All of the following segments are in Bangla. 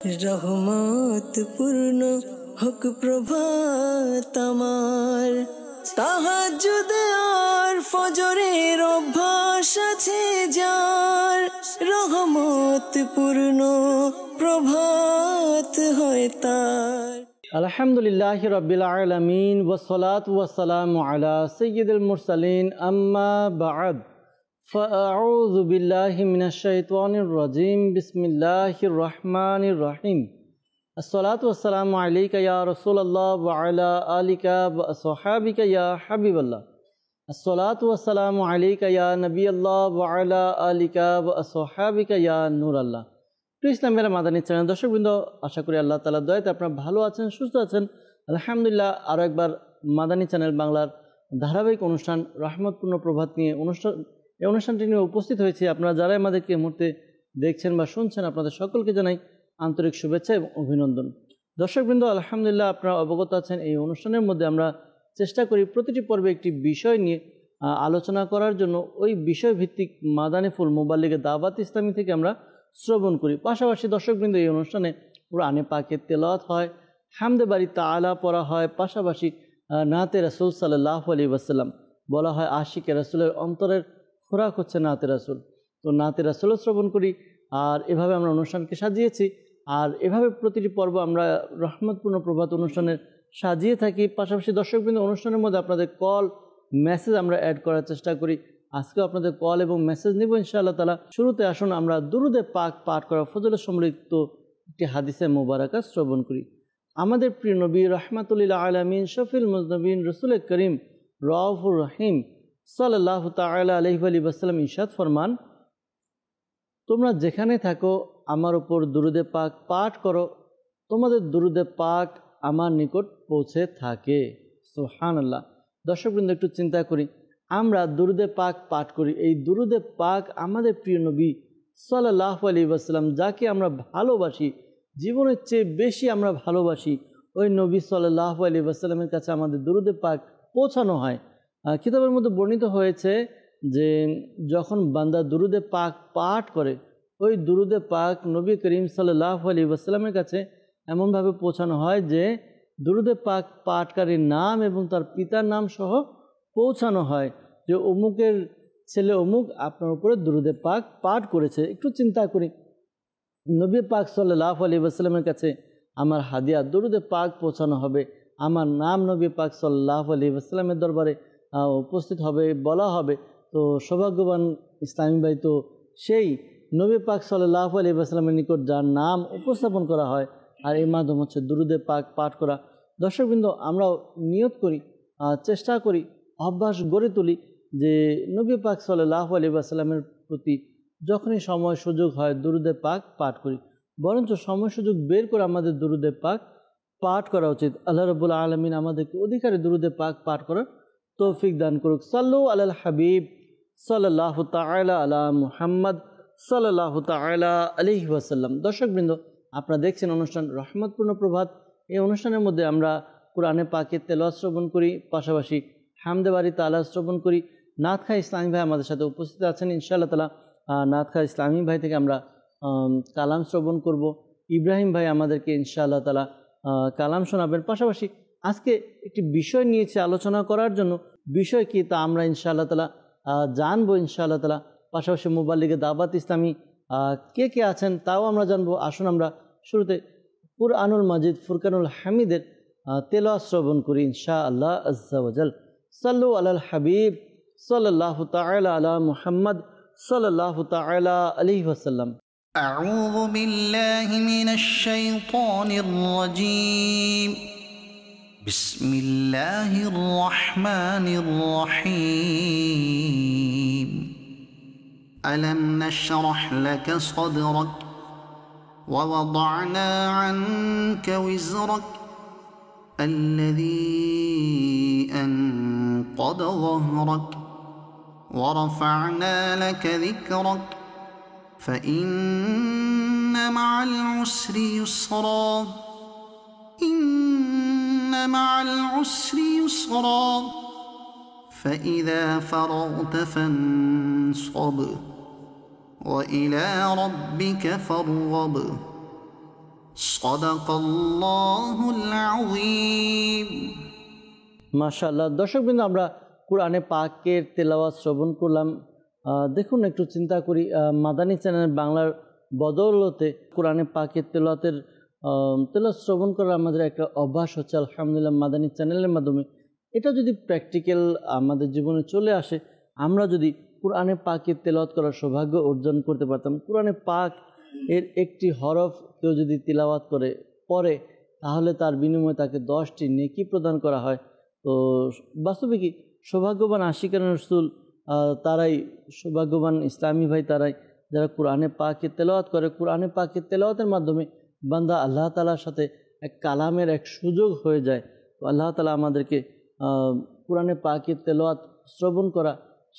রহমত পূর্ণ হোক প্রভাত আমার, তাহাজ্জুদ আর ফজরের অভ্যাস আছে যার, রহমত পূর্ণ প্রভাত হয় তার। আলহামদুলিল্লাহি রাব্বিল আলামিন ওয়াসসালাতু ওয়াসসালামু আলা সাইয়্যিদিল মুরসালিন আম্মা বা'দ ফাআউযু বিল্লাহি মিনাশ শাইতানির রাজীম বিসমিল্লাহির রহমানির রহিম। আসসালাতু ওয়াসসালামু আলাইকা ইয়া রাসূলুল্লাহ ওয়া আলা আলিকা ওয়া আসহাবিকা ইয়া হাবিবাল্লাহ। আসসালাতু ওয়াসসালামু আলাইকা ইয়া নবিয়াল্লাহ ওয়া আলা আলিকা ওয়া আসহাবিকা ইয়া নূরাল্লাহ। প্রিয় ইসলামের মাদানী চ্যানেল দর্শকবৃন্দ, আশা করি আল্লাহ তাআলার দয়াতে আপনারা ভালো আছেন, সুস্থ আছেন। আলহামদুলিল্লাহ, আরও একবার মাদানী চ্যানেল বাংলার ধারাবাহিক অনুষ্ঠান রহমতপূর্ণ প্রভাত নিয়ে এই অনুষ্ঠানটি নিয়ে উপস্থিত হয়েছি। আপনারা যারা আমাদেরকে এই মুহূর্তে দেখছেন বা শুনছেন, আপনাদের সকলকে জানাই আন্তরিক শুভেচ্ছা এবং অভিনন্দন। দর্শকবৃন্দ, আলহামদুলিল্লাহ, আপনারা অবগত আছেন এই অনুষ্ঠানের মধ্যে আমরা চেষ্টা করি প্রতিটি পর্বে একটি বিষয় নিয়ে আলোচনা করার জন্য। ওই বিষয়ভিত্তিক মাদানী ফুল মুবাল্লিগে দাওয়াত ইসলামী থেকে আমরা শ্রবণ করি। পাশাপাশি দর্শকবৃন্দ, এই অনুষ্ঠানে কুরআনে পাকের তেলাওয়াত হয়, হামদে বারি তাআলা পড়া হয়, পাশাপাশি নাতে রাসূল সাল্লাল্লাহু আলাইহি ওয়াসাল্লাম বলা হয় আশিকে রাসূলের অন্তরের খোরাক হচ্ছে নাতে রাসূল। তো নাতে রাসূলও শ্রবণ করি, আর এভাবে আমরা অনুষ্ঠানকে সাজিয়েছি। আর এভাবে প্রতিটি পর্ব আমরা রহমতপূর্ণ প্রভাত অনুষ্ঠানের সাজিয়ে থাকি। পাশাপাশি দর্শকবৃন্দ, অনুষ্ঠানের মধ্যে আপনাদের কল মেসেজ আমরা অ্যাড করার চেষ্টা করি। আজকেও আপনাদের কল এবং মেসেজ নিব ইনশাআল্লাহ তাআলা। শুরুতে আসুন আমরা দুরুদে পাক পাঠ করা ফজিলত সমৃদ্ধ একটি হাদিসে মুবারাকা শ্রবণ করি। আমাদের প্রিয় নবী রাহমাতুল আলামিন শফিউল মুজনবিন রাসূল করিম রাউফুর রহিম সাল্লাল্লাহু তাআলা আলাইহি ওয়া সাল্লাম ইরশাদ ফরমান, তোমরা যেখানে থাকো আমার উপর দুরুদে পাক পাঠ করো, তোমাদের দুরুদে পাক আমার নিকট পৌঁছে থাকে। সুবহানাল্লাহ। দর্শকবৃন্দ, একটু চিন্তা করি, আমরা দুরুদে পাক পাঠ করি। এই দুরুদে পাক আমাদের প্রিয় নবী সাল্লাল্লাহু আলাইহি ওয়াসাল্লাম, যাকে আমরা ভালোবাসি, জীবনের চেয়ে বেশি আমরা ভালোবাসি, ওই নবী সাল্লাল্লাহু আলাইহি ওয়াসাল্লামের কাছে আমাদের দুরুদে পাক পৌঁছানো হয়। কিতাবের মধ্যে বর্ণিত হয়েছে যে যখন বান্দা দুরুদে পাক পাঠ করে, ওই দুরুদে পাক নবী করিম সাল্লাল্লাহু আলাইহি ওয়াসাল্লামের কাছে এমনভাবে পৌঁছানো হয় যে দুরুদে পাক পাঠকারীর নাম এবং তার পিতার নাম সহ পৌঁছানো হয় যে অমুকের ছেলে অমুক আপনার উপরে দুরুদে পাক পাঠ করেছে। একটু চিন্তা করি, নবী পাক সাল্লাল্লাহু আলাইহি ওয়াসাল্লামের কাছে আমার হাদিয়া দুরুদে পাক পৌঁছানো হবে, আমার নাম নবী পাক সাল্লাল্লাহু আলাইহি ওয়াসাল্লামের দরবারে উপস্থিত হবে, বলা হবে। তো সৌভাগ্যবান ইসলামী ভাই তো সেই নবী পাক সাল্লাল্লাহু আলাইহি ওয়াসাল্লামের নিকট যার নাম উপস্থাপন করা হয়, আর এই মাধ্যম হচ্ছে দুরুদে পাক পাঠ করা। দর্শকবৃন্দ, আমরাও নিয়ত করি, চেষ্টা করি, অভ্যাস গড়ে তুলি যে নবী পাক সাল্লাল্লাহু আলাইহি ওয়াসাল্লামের প্রতি যখনই সময় সুযোগ হয় দুরুদে পাক পাঠ করি। বরঞ্চ সময় সুযোগ বের করে আমাদের দুরুদে পাক পাঠ করা উচিত। আল্লাহ রাব্বুল আলামিন আমাদেরকে অধিকারে দুরুদে পাক পাঠ করার তৌফিক দান করুক। সাল্লু আলাল হাবিব সাল্লাল্লাহু তাআলা আলা মুহাম্মদ সাল্লাল্লাহু তাআলা আলাইহি ওয়াসাল্লাম। দর্শকবৃন্দ, আপনারা দেখছেন অনুষ্ঠান রহমতপূর্ণ প্রভাত। এই অনুষ্ঠানের মধ্যে আমরা কুরআনে পাকের তেলাওয়াত শ্রবণ করি, পাশাপাশি হামদে বারি তাআলা শ্রবণ করি। নাথ খা ইসলামী ভাই আমাদের সাথে উপস্থিত আছেন ইনশাআল্লাহ তাআলা। নাথ খা ইসলামী ভাই থেকে আমরা কালাম শ্রবণ করব। ইব্রাহিম ভাই আমাদেরকে ইনশাআল্লাহ তাআলা কালাম শোনাবেন। পাশাপাশি আজকে একটি বিষয় নিয়েছে আলোচনা করার জন্য। বিষয় কি তা আমরা ইনশাআল্লাহ তাআলা জানবো ইনশাআল্লাহ তাআলা। পাশাপাশি মুবাল্লিগে দাওয়াত ইসলামী কে কে আছেন তাও আমরা জানবো। আসুন আমরা শুরুতে কুরআনুল মাজিদ ফুরকানুল হামিদের তেলাওয়াত শ্রবণ করি ইনশাআল্লাহ আজ্জা ওয়া জাল। সাল্লু আলাল হাবিব সাল্লাল্লাহু তাআলা আলা মুহাম্মদ সাল্লাল্লাহু তাআলা আলাইহি ওয়াসাল্লাম। আউযু বিল্লাহি মিনাশ শাইতানির রাজীম। বিসমিল্লাহির রহমানির রহিম। আলাম নাশরাহ লাকা সাদরাক ওয়া ওয়াদা'না আনকা ওয়িজরাক الذي أنقض ظهرك ورفعنا لك ذكرك فإن مع العسر يسرا إن مع العسر يسرا فإذا فرغت فانصب وإلى ربك فارغب صدق الله العظيم মাশাআল্লাহ। দর্শকবৃন্দ, আমরা কোরআনে পাকের তেলাওয়াত শ্রবণ করলাম। দেখুন, একটু চিন্তা করি, মাদানী চ্যানেল বাংলার বদৌলতে কোরআনে পাকের তেলাওয়াতের শ্রবণ করার আমাদের একটা অভ্যাস হচ্ছে আলহামদুলিল্লাহ মাদানী চ্যানেলের মাধ্যমে। এটা যদি প্র্যাকটিক্যাল আমাদের জীবনে চলে আসে, আমরা যদি কোরআনে পাকের তেলাওয়াত করার সৌভাগ্য অর্জন করতে পারতাম, কোরআনে পাক এর একটি হরফ কেউ যদি তিলাওয়াত করে পড়ে, তাহলে তার বিনিময়ে তাকে 10টি নেকি প্রদান করা হয়। তো বাস্তবিকই সৌভাগ্যবান আশিকান রাসূল তারাই সৌভাগ্যবান ইসলামী ভাই, তারাই যারা কোরআনে পাকের তেলাওয়াত করে। কোরআনে পাকের তেলাওয়াতের মাধ্যমে বান্দা আল্লাহ তাআলার সাথে এক কালামের এক সুযোগ হয়ে যায়। তো আল্লাহ তাআলা আমাদেরকে কোরআনে পাকের তেলাওয়াত শ্রবণ করা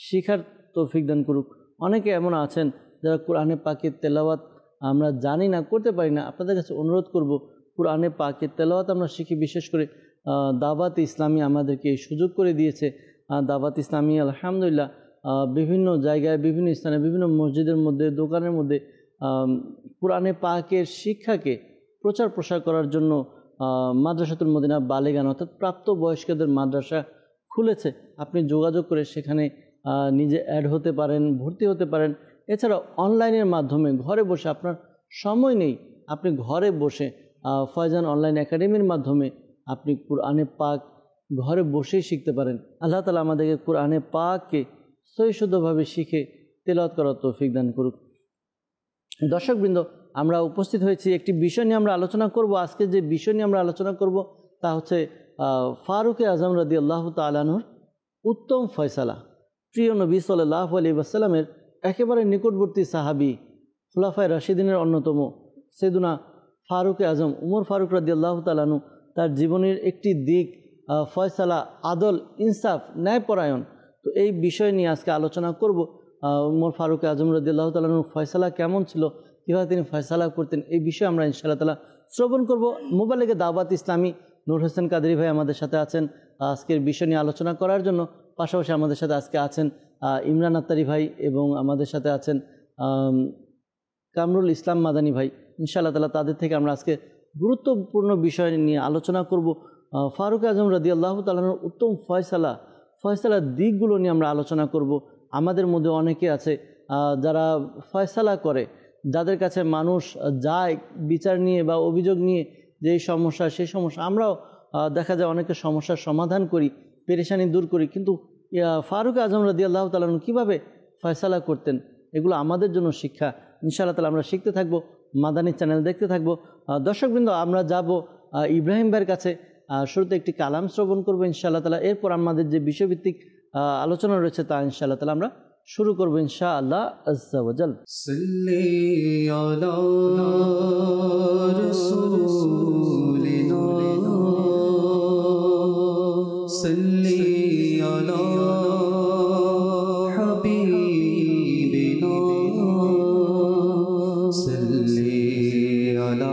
শিখার তৌফিক দান করুক। অনেকে এমন আছেন যারা কোরআনে পাকের তেলাওয়াত আমরা জানি না, করতে পারি না। আপনাদের কাছে অনুরোধ করব, কোরআনে পাকের তেলাওয়াত আমরা শিখি। বিশেষ করে দাওয়াত ইসলামী আমাদেরকে এই সুযোগ করে দিয়েছে। দাওয়াত ইসলামী আলহামদুলিল্লাহ বিভিন্ন জায়গায়, বিভিন্ন স্থানে, বিভিন্ন মসজিদের মধ্যে, দোকানের মধ্যে কোরআনে পাকের শিক্ষাকে প্রচার প্রসার করার জন্য মাদ্রাসাতুল মদিনা বালেগান অর্থাৎ প্রাপ্তবয়স্কদের মাদ্রাসা খুলেছে। আপনি যোগাযোগ করে সেখানে নিজে অ্যাড হতে পারেন, ভর্তি হতে পারেন। এছাড়া অনলাইনের মাধ্যমে ঘরে বসে, আপনার সময় নেই, আপনি ঘরে বসে ফয়জান অনলাইন একাডেমির মাধ্যমে আপনি কোরআনে পাক ঘরে বসেই শিখতে পারেন। আল্লাহ তাআলা আমাদেরকে কোরআনে পাককে সহিশুদ্ধভাবে শিখে তেলাওয়াত করার তৌফিক দান করুক। দর্শকবৃন্দ, আমরা উপস্থিত হয়েছি একটি বিষয় নিয়ে আমরা আলোচনা করব। আজকে যে বিষয় নিয়ে আমরা আলোচনা করব তা হচ্ছে ফারুক-এ আজম রাদিয়াল্লাহু তাআলা আনহুর উত্তম ফয়সালা। প্রিয় নবী সাল্লাল্লাহু আলাইহি ওয়াসাল্লামের একেবারে নিকটবর্তী সাহাবী, খুলাফায়ে রাশিদিনের অন্যতম সাইয়েদুনা ফারুক-এ আজম উমর ফারুক রাদিয়াল্লাহু তাআলা আনহু তার জীবনের একটি দিক ফয়সালা, আদল, ইনসাফ, ন্যায়পরায়ণ। তো এই বিষয় নিয়ে আজকে আলোচনা করব। উমর ফারুক আজম রাদিয়াল্লাহু তাআলা আনহু ফয়সালা কেমন ছিল, কীভাবে তিনি ফয়সালা করতেন, এই বিষয়ে আমরা ইনশাআল্লাহ তাআলা শ্রবণ করব। মোবাইলে দাওয়াত ইসলামী নূর হোসেন কাদেরী ভাই আমাদের সাথে আছেন আজকের বিষয় নিয়ে আলোচনা করার জন্য। পাশাপাশি আমাদের সাথে আজকে আছেন ইমরান আত্তারি ভাই এবং আমাদের সাথে আছেন কামরুল ইসলাম মাদানী ভাই। ইনশাআল্লাহ তাআলা তাদের থেকে আমরা আজকে গুরুত্বপূর্ণ বিষয় নিয়ে আলোচনা করব। ফারুক আজম রাদিয়াল্লাহু তাআলা আনহুর উত্তম ফয়সালার দিকগুলো নিয়ে আমরা আলোচনা করব। আমাদের মধ্যে অনেকে আছে যারা ফয়সালা করে, যাদের কাছে মানুষ যায় বিচার নিয়ে বা অভিযোগ নিয়ে, যে এই সমস্যা সেই সমস্যা, আমরাও দেখা যায় অনেকের সমস্যার সমাধান করি, পেরেশানি দূর করি। কিন্তু ফারুক আজম রাদিয়াল্লাহু তাআলা আনহু কীভাবে ফয়সালা করতেন, এগুলো আমাদের জন্য শিক্ষা। ইনশাআল্লাহ তাআলা আমরা শিখতে থাকবো, মাদানী চ্যানেল দেখতে থাকবো। দর্শকবৃন্দ, আমরা যাব ইব্রাহিম ভাইয়ের কাছে। শুরুতে একটি কালাম শ্রবণ করবো ইনশাআল্লাহ তাআলা। এরপর আমাদের যে বিষয়ভিত্তিক আলোচনা রয়েছে তা ইনশাআল্লাহ তাআলা আমরা শুরু করবো ইনশাআল্লাহ আযজা ওয়া জাল। সাল্লি আলা রাসূলিনা সাল্লি আলা হাবিবিনা সাল্লি আলা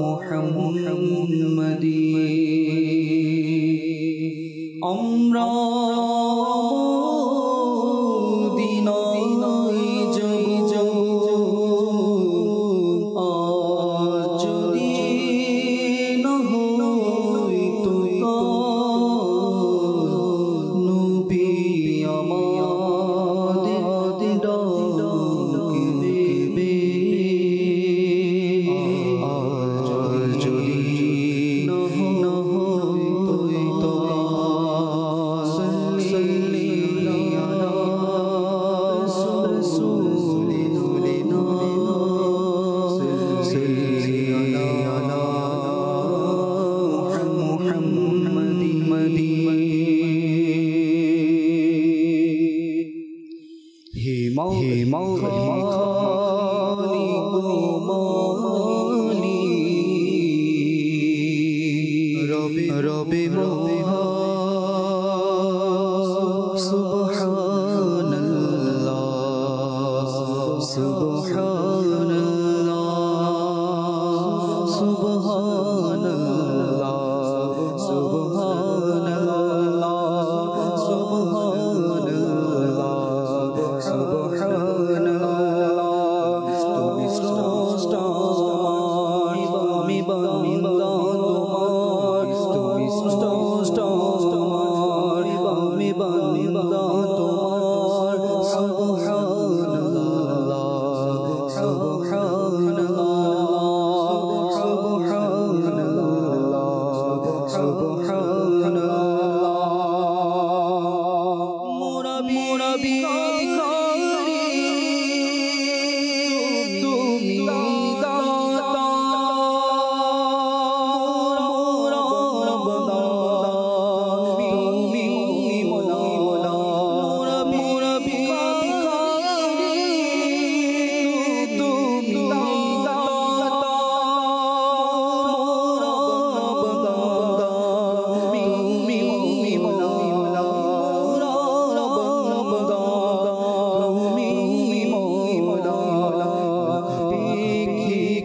মুহাম্মাদি। আমরা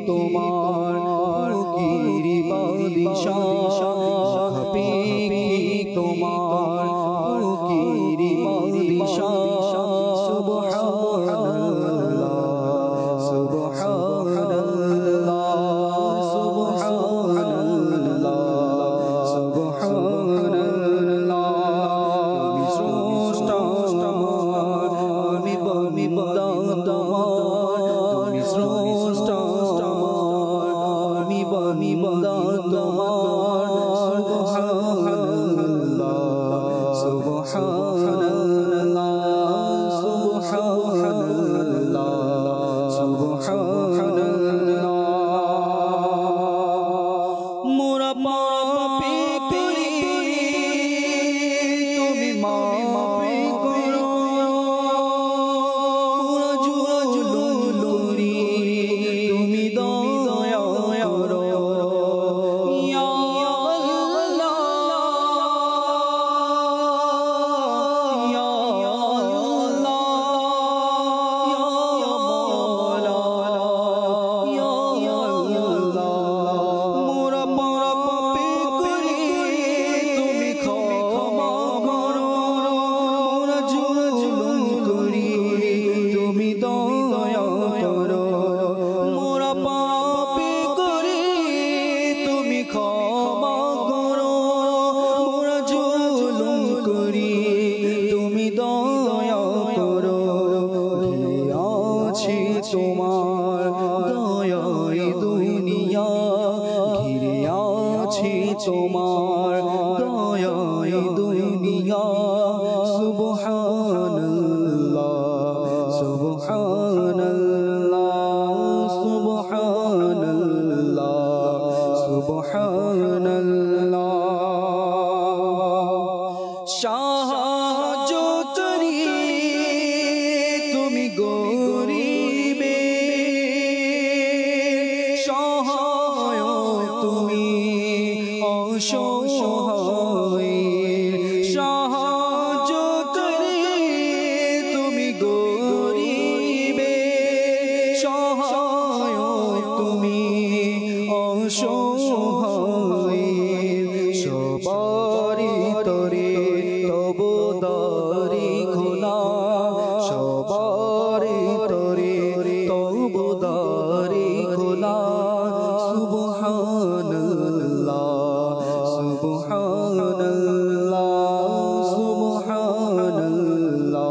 তোমার ফকিরি বাদশাহ পেখি তোমার ফকিরি বাদশাহ সুবহানাল্লাহ সুবহানাল্লাহ সুবহানাল্লাহ সুবহানাল্লাহ তুমি স্রষ্টা আমার আমি বান্দা তোমার তুমি স্রষ্টা আমার আমি বান্দা তোমার সুবহানাল্লাহ সুবহানাল্লাহ সুবহানাল্লাহ সুবহানাল্লাহ মোরা পাপী করি তুমি মাফ করো মোরা জুলুম করি তুমি দয়া করো ইয়া আল্লাহ ইয়া আল্লাহ ইয়া মাওলা ইয়া আল্লাহ মোরা পাপী করি তুমি ক্ষমা করো মোরা জুলুম করি তুমি দয়া করো মোরা পাপী করি তুমি ক্ষমা করো মোরা জুলুম করি তুমি দয়া করো ঘিরে আছে তোমার দয়ায় দুনিয়া ঘিরে আছে তোমার দয়ায় দুনিয়া সুবহানাল্লাহ সুবহানাল্লাহ সুবহানাল্লাহ সুবহানাল্লাহ সাহায্য করি তুমি গরিবে সহায় তুমি অসহায় সাহায্য করি তুমি গরিবে সহায় তুমি অসহায় সবারি তরে তব দারি খোলা সবারি তরে তব দারি খোলা সুবহানাল্লাহ সুবহানাল্লাহ সুবহানাল্লাহ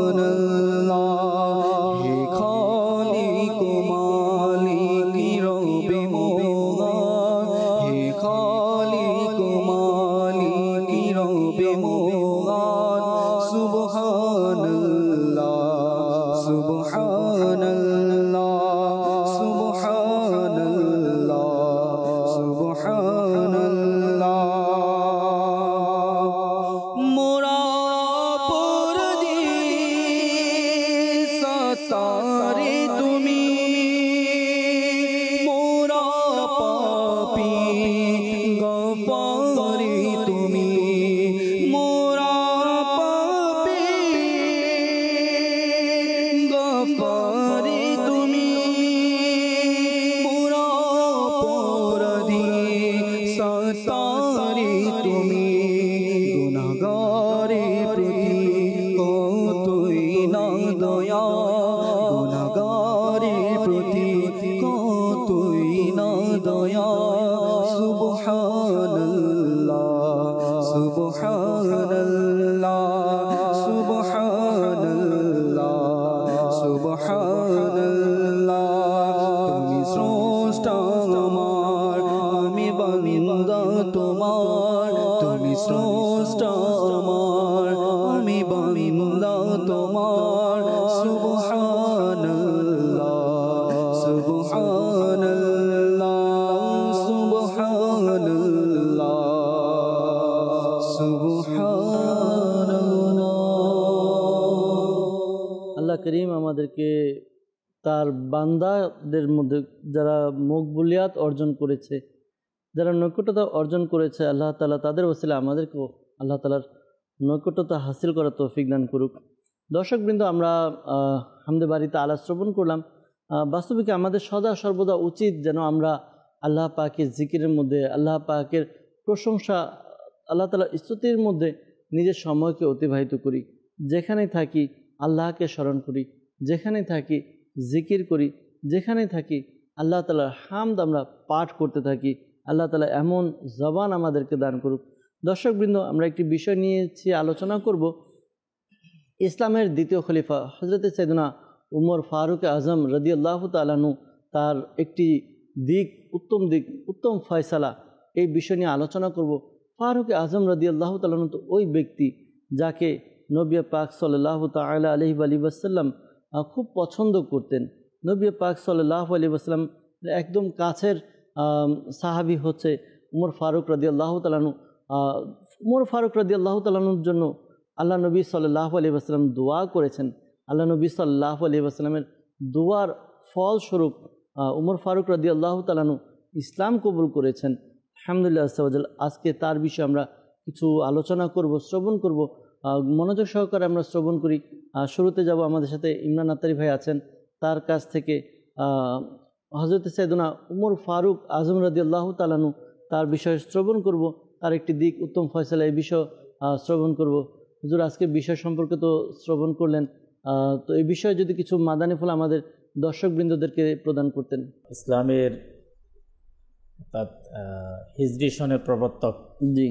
সুবহানাল্লাহ হে খালিক মালিক রব্বে মোলান হে খালিক মালিক রব্বে মোলান সুবহানাল্লাহ সুবহানাল্লাহ সুবহানাল্লাহ সুবহানাল্লাহ মোরা পরদি সাতারে তুমি মোরা পাপী গফারে তুমি মোরা পাপী গফারে তুমি মোরা পরদি সাতারে তুমি গুনাহগারে প্রতি কতই না দয়া গুনাহগারে প্রতি কতই না দয়া সুবহানাল্লাহ সুবহানাল্লাহ সুবহানাল্লাহ সুবহানাল্লাহ তুমি স্রষ্টা আমার আমি বান্দা তোমার তুমি স্রষ্টা আমার আমি বান্দা তোমার সুবহানাল্লাহ সুবহানাল্লাহ সুবহানাল্লাহ সুবহানাল্লাহ আল্লাহ করিম আমাদেরকে তার বান্দাদের মধ্যে যারা মকবুলিয়াত অর্জন করেছে যারা নৈকট্যতা অর্জন করেছে আল্লাহ তাআলা তাদের ওসিলা আমাদেরকেও আল্লাহ তাআলার নৈকট্যতা হাসিল করার তৌফিক দান করুক। দর্শকবৃন্দ, আমরা হামদে বাড়িতে আলা শ্রবণ করলাম। বাস্তবিক আমাদের সদা সর্বদা উচিত যেন আমরা আল্লাহ পাকের জিকিরের মধ্যে, আল্লাহ পাকের প্রশংসা, আল্লাহ তাআলার স্তুতির মধ্যে নিজের সময়কে অতিবাহিত করি। যেখানে থাকি আল্লাহকে স্মরণ করি, যেখানে থাকি জিকির করি, যেখানে থাকি আল্লাহ তাআলার হামদ আমরা পাঠ করতে থাকি। আল্লাহ তাআলা এমন জবান আমাদেরকে দান করুক। দর্শকবৃন্দ, আমরা একটি বিষয় নিয়েছি আলোচনা করব। ইসলামের দ্বিতীয় খলিফা হযরত সাইয়েদনা উমর ফারুক আজম রাদিয়াল্লাহু তাআলা আনহু, তার একটি দিক, উত্তম ফয়সালা, এই বিষয় নিয়ে আলোচনা করব। ফারুক আজম রাদিয়াল্লাহু তাআলা আনহু তো ওই ব্যক্তি যাকে নবী পাক সাল্লাল্লাহু তাআলা আলাইহি ওয়াসাল্লাম খুব পছন্দ করতেন। নবী পাক সাল্লাল্লাহু আলাইহি ওয়াসাল্লাম একদম কাছের সাহাবী হচ্ছে উমর ফারুক রাদিয়াল্লাহু তাআলা আনহু। উমর ফারুক রাদিয়াল্লাহু তাআলা আনহুর জন্য আল্লাহ নবী সাল্লাল্লাহু আলাইহি ওয়াসাল্লাম দোয়া করেছেন। আল্লাহ নবী সাল্লাল্লাহু আলাইহি ওয়াসাল্লামের দোয়ার ফলস্বরূপ উমর ফারুক রাদিয়াল্লাহু তাআলা আনহু ইসলাম কবুল করেছেন। আলহামদুলিল্লাহ আযজা ওয়া জাল। আজকে তার বিষয়ে আমরা কিছু আলোচনা করব, শ্রবণ করব। মনোযোগ সহকারে আমরা শ্রবণ করি। শুরুতে যাব, আমাদের সাথে ইমরান আত্তারি ভাই আছেন, তার কাছ থেকে হযরত সাইয়েদনা উমর ফারুক আজম রাদিয়াল্লাহু তাআলা আনহু তার বিষয়ে শ্রবণ করব। তার একটি দিক, উত্তম ফয়সালা, এই বিষয় শ্রবণ করব। হুজুর আজকে বিষয় সম্পর্কে তো শ্রবণ করলেন, তো এই বিষয়ে যদি কিছু মাদানী ফুল আমাদের দর্শকবৃন্দদেরকে প্রদান করতেন। ইসলামের অর্থাৎ হিজরি সনের প্রবর্তক, জি,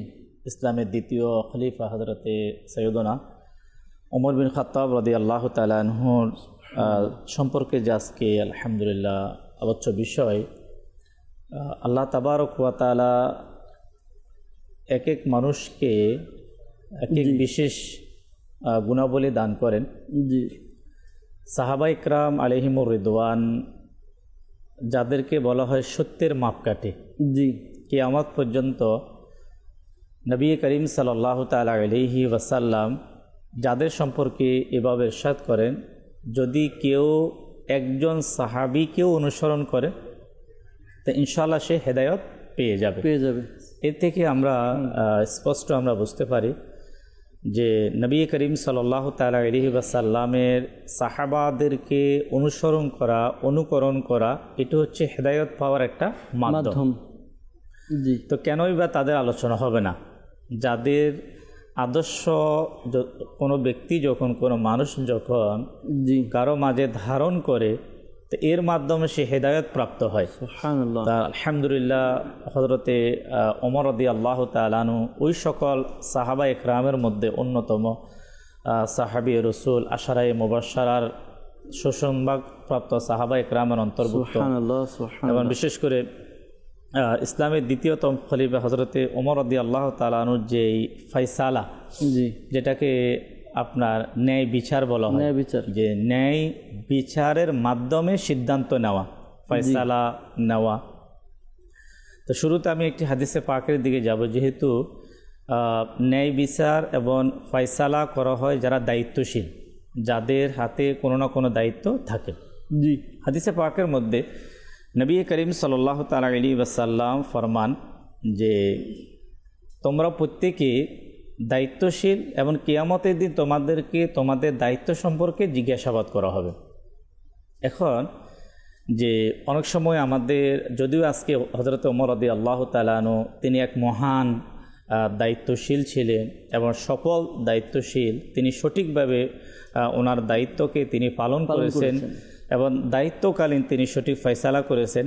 ইসলামের দ্বিতীয় খলিফা হযরতে সৈয়দনা ওমর বিন খাত্তাব রাদিয়াল্লাহু তাআলা আনহুর সম্পর্কে যে আজকে আলহামদুলিল্লাহ আলোচ্য বিষয়, আল্লাহ তাবারক ওয়া তাআলা এক এক মানুষকে এক এক বিশেষ গুণাবলী দান করেন। জি, সাহাবা ইকরাম আলাইহিমুর রিদওয়ান, যাদেরকে বলা হয় সত্যের মাপকাঠি, জি, কিয়ামত পর্যন্ত নবী করিম সাল্লাল্লাহু তাআলা আলাইহি ওয়াসাল্লাম যাদের সম্পর্কে এভাবে ইরশাদ করেন, যদি কেউ একজন সাহাবীকেও অনুসরণ করে তো ইনশাআল্লাহ সে হেদায়েত পেয়ে যাবে। এর থেকে আমরা স্পষ্ট আমরা বুঝতে পারি যে নবী করিম সাল্লাল্লাহু তাআলা আলাইহি ওয়াসাল্লামের সাহাবাদেরকে অনুকরণ করা এটা হচ্ছে হেদায়েত পাওয়ার একটা মাধ্যম। জি, তো কেনই বা তাদের আলোচনা হবে না? যাদের আদর্শ কোনো ব্যক্তি যখন, কোনো মানুষ যখন কারো মাঝে ধারণ করে, তো এর মাধ্যমে সে হেদায়েত প্রাপ্ত হয়। সুবহানাল্লাহ। আলহামদুলিল্লাহ হযরতে ওমর রাদিয়াল্লাহু তাআলা আনহু ওই সকল সাহাবা ইকরামের মধ্যে অন্যতম সাহাবী রাসূল আশারায়ে মুবাশশারার সুসংবাদ প্রাপ্ত সাহাবা ইকরামের অন্তর্ভুক্ত। এবং বিশেষ করে ইসলামের দ্বিতীয়তম খলিফা হযরতে ওমর রাদিয়াল্লাহু তাআলা আনহুর যে ফয়সালা, যেটাকে আপনার ন্যায় বিচার বলা হয়, যে ন্যায় বিচারের মাধ্যমে সিদ্ধান্ত নেওয়া, ফয়সালা নেওয়া। তো শুরুতে আমি একটি হাদিসে পাকের দিকে যাব, যেহেতু ন্যায় বিচার এবং ফয়সালা করা হয় যারা দায়িত্বশীল, যাদের হাতে কোনো না কোনো দায়িত্ব থাকে। জি, হাদিসে পাকের মধ্যে নবী করিম সাল্লাল্লাহু তাআলা আলাইহি ওয়াসাল্লাম ফরমান যে তোমরা প্রত্যেকে দায়িত্বশীল এবং কিয়ামতের দিন তোমাদেরকে তোমাদের দায়িত্ব সম্পর্কে জিজ্ঞাসাবাদ করা হবে। এখন যে অনেক সময় আমাদের, যদিও আজকে হযরত ওমর রাদিয়াল্লাহু তাআলা আনহু তিনি এক মহান দায়িত্বশীল ছিলেন এবং সফল দায়িত্বশীল, তিনি সঠিকভাবে ওনার দায়িত্বকে তিনি পালন করেছেন এবং দায়িত্বকালীন তিনি সঠিক ফয়সালা করেছেন।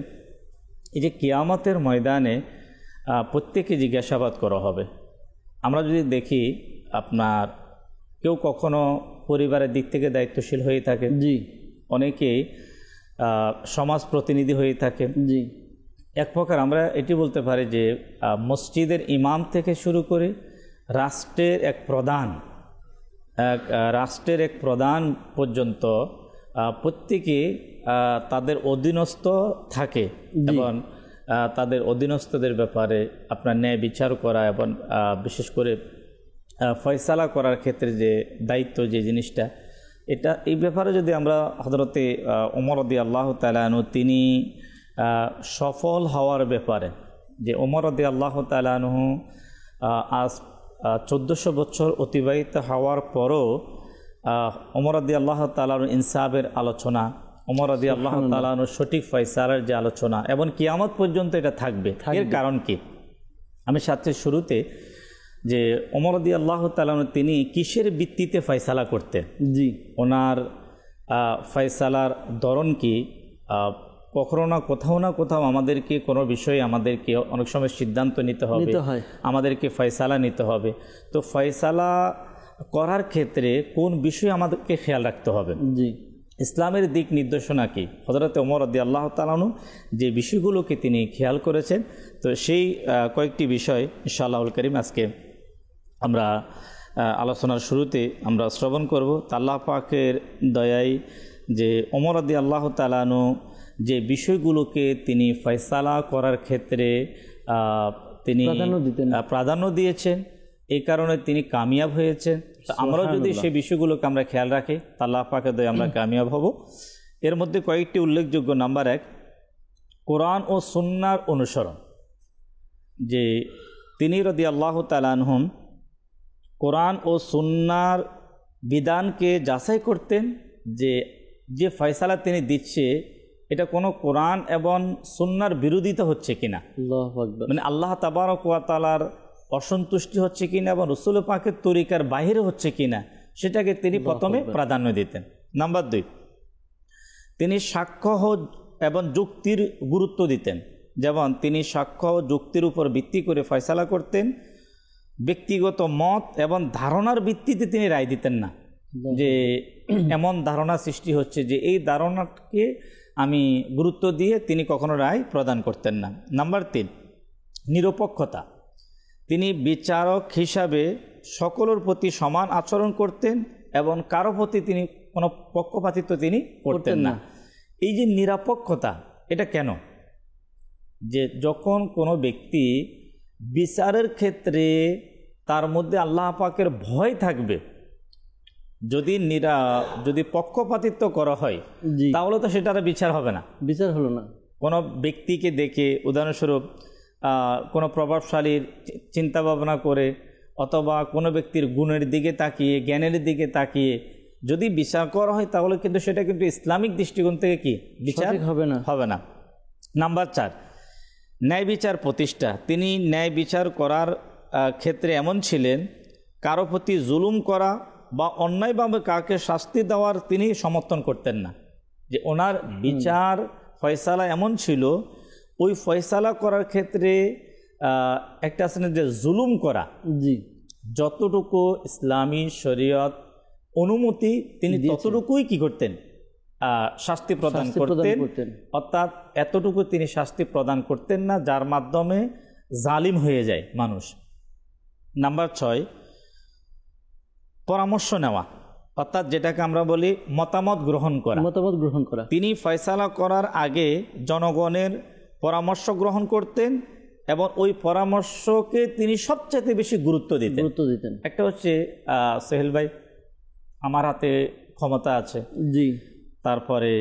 এই যে কিয়ামতের ময়দানে প্রত্যেকে জিজ্ঞাসাবাদ করা হবে। আমরা যদি দেখি, আপনার কেউ কখনো পরিবারের দিক থেকে দায়িত্বশীল হয়ে থাকে, জি, অনেকেই সমাজ প্রতিনিধি হয়ে থাকে। জি, এক প্রকার আমরা এটি বলতে পারি যে মসজিদের ইমাম থেকে শুরু করে রাষ্ট্রের এক প্রধান পর্যন্ত প্রত্যেকে তাদের অধীনস্থ থাকে এবং তাদের অধীনস্থদের ব্যাপারে আপনার ন্যায় বিচার করা এবং বিশেষ করে ফয়সালা করার ক্ষেত্রে যে দায়িত্ব, যে জিনিসটা, এটা এই ব্যাপারে যদি আমরা হযরতে ওমর রাদিয়াল্লাহু তাআলা আনহু তিনি সফল হওয়ার ব্যাপারে, যে ওমর রাদিয়াল্লাহু তাআলা আনহু আজ 1400 বছর অতিবাহিত হওয়ার পরও ওমর রাদিয়াল্লাহু তাআলার ইনসাফের আলোচনা, ওমর রাদিয়াল্লাহু তাআলা আনহুর সঠিক ফয়সালার যে আলোচনা এবং কিয়ামত পর্যন্ত এটা থাকবে। এর কারণ কি? আমি সাথে শুরুতে যে ওমর রাদিয়াল্লাহু তাআলা আনহু তিনি কিসের ভিত্তিতে ফয়সালা করতেন, জি, ওনার ফয়সালার ধরন কি, কখনো না কোথাও আমাদেরকে কোনো বিষয়ে আমাদেরকে অনেক সময় সিদ্ধান্ত নিতে হবে, আমাদেরকে ফয়সালা নিতে হবে। তো ফয়সালা করার ক্ষেত্রে কোন বিষয়ে আমাদেরকে খেয়াল রাখতে হবে, জি, ইসলামের দিক নির্দেশনা কি, হযরত ওমর রাদিয়াল্লাহু তাআলা আনহু যে বিষয়গুলোকে তিনি খেয়াল করেছেন, তো সেই কয়েকটি বিষয় ইনশাআল্লাহুল কারীম আজকে আমরা আলোচনার শুরুতে আমরা শ্রবণ করব। আল্লাহ পাকের দয়ায় যে ওমর রাদিয়াল্লাহু তাআলা আনহু যে বিষয়গুলোকে তিনি ফয়সালা করার ক্ষেত্রে তিনি প্রাধান্য দিয়েছেন, এই কারণে তিনি কামিয়াব হয়েছেন। আমরাও যদি সেই বিষয়গুলোকে আমরা খেয়াল রাখি, আল্লাহ পাকের দয়ায় আমরা কামিয়াব হব। এর মধ্যে কয়েকটি উল্লেখযোগ্য। নাম্বার 1, কোরআন ও সুন্নাহর অনুসরণ। যে তিনি রাদিয়াল্লাহু তাআলা আনহু কোরআন ও সুন্নাহর বিধানকে যাচাই করতেন, যে ফয়সালা তিনি দিচ্ছে এটা কোনো কোরআন এবং সুন্নাহর বিরোধিতা হচ্ছে কিনা, আল্লাহু আকবার, মানে আল্লাহ তাবারক ওয়া তাআলার অসন্তুষ্টি হচ্ছে কিনা এবং রাসূল পাকের তরিকার বাইরে হচ্ছে কিনা, সেটাকে তিনি প্রথমে প্রাধান্য দিতেন। নাম্বার 2, তিনি সাক্ষ্য এবং যুক্তির গুরুত্ব দিতেন। যেমন তিনি সাক্ষ্য ও যুক্তির উপর ভিত্তি করে ফয়সালা করতেন, ব্যক্তিগত মত এবং ধারণার ভিত্তিতে তিনি রায় দিতেন না, যে এমন ধারণা সৃষ্টি হচ্ছে যে এই ধারণাকে আমি গুরুত্ব দিয়ে তিনি কখনো রায় প্রদান করতেন না। নাম্বার 3, নিরপেক্ষতা। তিনি বিচারক হিসাবে সকলের প্রতি সমান আচরণ করতেন এবং কারো প্রতি তিনি কোনো পক্ষপাতিত্ব তিনি করতেন না। এই যে নিরপেক্ষতা, এটা কেন? যে যখন কোনো ব্যক্তি বিচারের ক্ষেত্রে তার মধ্যে আল্লাহ পাকের ভয় থাকবে, যদি পক্ষপাতিত্ব করা হয় তাহলে তো সেটার বিচার হবে না, বিচার হলো না। কোনো ব্যক্তিকে দেখে, উদাহরণস্বরূপ কোনো প্রভাবশালীর চিন্তা ভাবনা করে অথবা কোনো ব্যক্তির গুণের দিকে তাকিয়ে, জ্ঞানের দিকে তাকিয়ে যদি বিচার করা হয় তাহলে কিন্তু সেটা কিন্তু ইসলামিক দৃষ্টিকোণ থেকে কি বিচার হবে না। নাম্বার 4, ন্যায় বিচার প্রতিষ্ঠা। তিনি ন্যায় বিচার করার ক্ষেত্রে এমন ছিলেন, কারো প্রতি জুলুম করা বা অন্যায়ভাবে কাউকে শাস্তি দেওয়ার তিনি সমর্থন করতেন না। যে ওনার বিচার ফয়সালা এমন ছিল, ওই ফয়সালা করার ক্ষেত্রে একটা আছে না যে জুলুম করা, যতটুকু ইসলামী শরীয়ত অনুমতি তিনি ততটুকুই কি করতেন, শাস্তি প্রদান করতেন। অর্থাৎ এতটুকু তিনি শাস্তি প্রদান করতেন না যার মাধ্যমে জালিম হয়ে যায় মানুষ। নাম্বার 6, পরামর্শ নেওয়া, অর্থাৎ যেটাকে আমরা বলি মতামত গ্রহণ করা। তিনি ফয়সালা করার আগে জনগণের পরামর্শ গ্রহণ করতেন এবং ওই পরামর্শকে তিনি সবচেয়ে বেশি গুরুত্ব দিতেন। একটা হচ্ছে সোহেল ভাই, আমার হাতে ক্ষমতা আছে, জি, তারপরে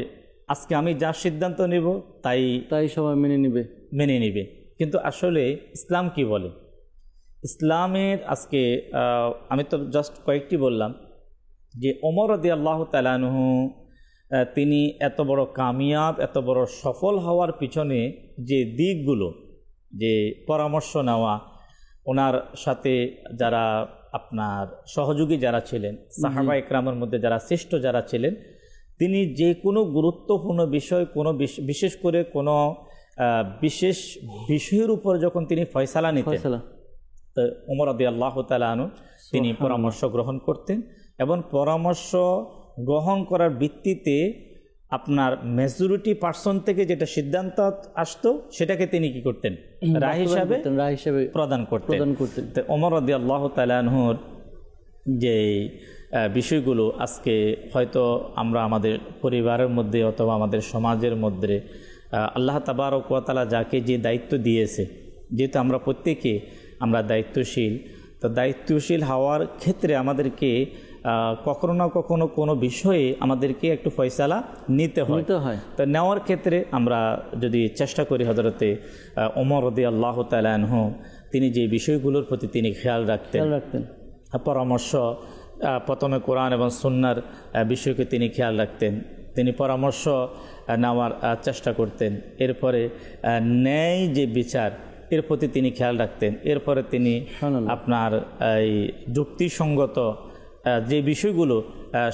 আজকে আমি যা সিদ্ধান্ত নেব তাই সবাই মেনে নিবে। কিন্তু আসলে ইসলাম কি বলে? ইসলামের আজকে আমি তো জাস্ট কয়েকটি বললাম, যে ওমর রাদিয়াল্লাহু তাআলা আনহু তিনি এত বড় কামিয়াব, এত বড় সফল হওয়ার পিছনে যে দিকগুলো, যে পরামর্শ নেওয়া, ওনার সাথে যারা আপনার সহযোগী যারা ছিলেন, সাহাবা ইকরামের মধ্যে যারা শ্রেষ্ঠ যারা ছিলেন, তিনি যে কোনো গুরুত্বপূর্ণ বিষয়, কোনো বিশেষ করে কোনো বিশেষ বিষয়ের উপর যখন তিনি ফয়সালা নিতেন, তো ওমর রাদিয়াল্লাহু তাআলা আনহু তিনি পরামর্শ গ্রহণ করতেন এবং পরামর্শ গ্রহণ করার ভিত্তিতে আপনার মেজরিটি পার্সন থেকে যেটা সিদ্ধান্ত আসতো সেটাকে তিনি কি করতেন, রায় হিসাবে প্রদান করতেন। তো ওমর রাদিয়াল্লাহু তাআলা আনহুর যে বিষয়গুলো আজকে হয়তো আমরা আমাদের পরিবারের মধ্যে অথবা আমাদের সমাজের মধ্যে আল্লাহ তাবারক ওয়া তাআলা যাকে যে দায়িত্ব দিয়েছে, যেহেতু আমরা প্রত্যেকে আমরা দায়িত্বশীল, তো দায়িত্বশীল হওয়ার ক্ষেত্রে আমাদেরকে কখনো না কখনো কোনো বিষয়ে আমাদেরকে একটু ফয়সালা নিতে হয়। তো নেওয়ার ক্ষেত্রে আমরা যদি চেষ্টা করি, হযরতে ওমর রাদিয়াল্লাহু তাআলা আনহু তিনি যে বিষয়গুলোর প্রতি তিনি খেয়াল রাখতেন, পরামর্শ প্রথমে কোরআন এবং সুন্নাহর বিষয়কে তিনি খেয়াল রাখতেন, তিনি পরামর্শ নেওয়ার চেষ্টা করতেন। এরপরে ন্যায় যে বিচার এর প্রতি তিনি খেয়াল রাখতেন। এরপরে তিনি আপনার এই যুক্তিসঙ্গত যে বিষয়গুলো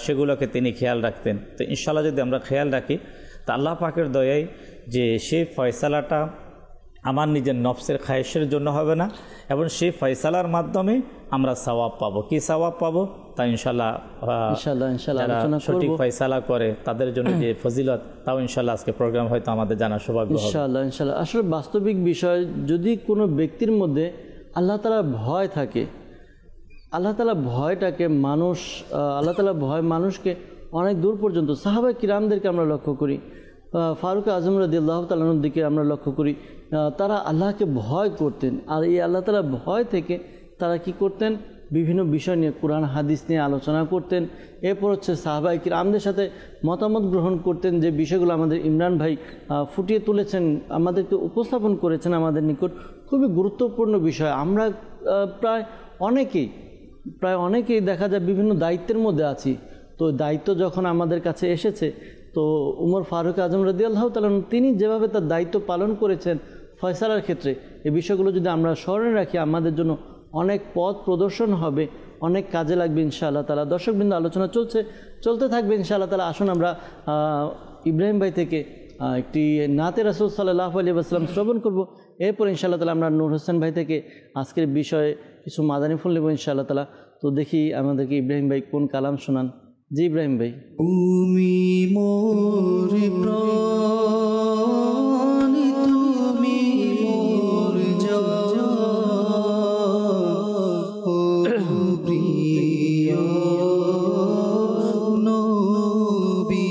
সেগুলোকে তিনি খেয়াল রাখতেন। তো ইনশাআল্লাহ যদি আমরা খেয়াল রাখি তা আল্লাহ পাকের দয়ায় যে সেই ফয়সালাটা আমার নিজের নফসের খায়েশের জন্য হবে না, এবং সেই ফয়সালার মাধ্যমে আমরা সওয়াব পাবো। কি সওয়াব পাবো তা ইনশাআল্লাহ যারা সঠিক ফয়সালা করে তাদের জন্য যে ফজিলত, তাও ইনশাআল্লাহ আজকে প্রোগ্রাম হয়তো আমাদের জানা সৌভাগ্য হবে ইনশাআল্লাহ। আসলে বাস্তবিক বিষয়, যদি কোনো ব্যক্তির মধ্যে আল্লাহ তাআলার ভয় থাকে, আল্লাহ তাআলা ভয়টাকে আল্লাহ তাআলা ভয় মানুষকে অনেক দূর পর্যন্ত, সাহাবায়ে কিরামদেরকে আমরা লক্ষ্য করি, ফারুক আজম রাদিয়াল্লাহু তাআলার দিকে আমরা লক্ষ্য করি, তারা আল্লাহকে ভয় করতেন। আর এই আল্লাহ তাআলা ভয় থেকে তারা কি করতেন, বিভিন্ন বিষয় নিয়ে কোরআন হাদিস নিয়ে আলোচনা করতেন। এরপর হচ্ছে সাহাবায়ে কিরামদের সাথে মতামত গ্রহণ করতেন, যে বিষয়গুলো আমাদের ইমরান ভাই ফুটিয়ে তুলেছেন, আমাদেরকে উপস্থাপন করেছেন আমাদের নিকট, খুবই গুরুত্বপূর্ণ বিষয়। আমরা প্রায় অনেকেই দেখা যায় বিভিন্ন দায়িত্বের মধ্যে আছি। তো দায়িত্ব যখন আমাদের কাছে এসেছে, তো উমর ফারুক আজম রাদিয়াল্লাহু তাআলা তিনি যেভাবে তার দায়িত্ব পালন করেছেন ফয়সালার ক্ষেত্রে, এই বিষয়গুলো যদি আমরা স্মরণে রাখি আমাদের জন্য অনেক পথ প্রদর্শন হবে, অনেক কাজে লাগবে ইনশাআল্লাহ তাআলা। দর্শকবৃন্দ, আলোচনা চলতে থাকবে ইনশাআল্লাহ তাআলা। আসুন আমরা ইব্রাহিম ভাই থেকে একটি নাতে রাসূল সাল্লাল্লাহু আলাইহি ওয়াসাল্লাম শ্রবণ করব। এরপর ইনশাআল্লাহ তাআলা আমরা নূর হোসেন ভাই থেকে আজকের বিষয়ে কিছু মাদানী ফুল নেব ইনশাআল্লাহ তাআলা। তো দেখি আমাদেরকে ইব্রাহিম ভাই কোন কালাম শোনান। জি ইব্রাহিম ভাই। তুমি মোর প্রাণ, তুমি মোর জান, ও প্রিয় নবী,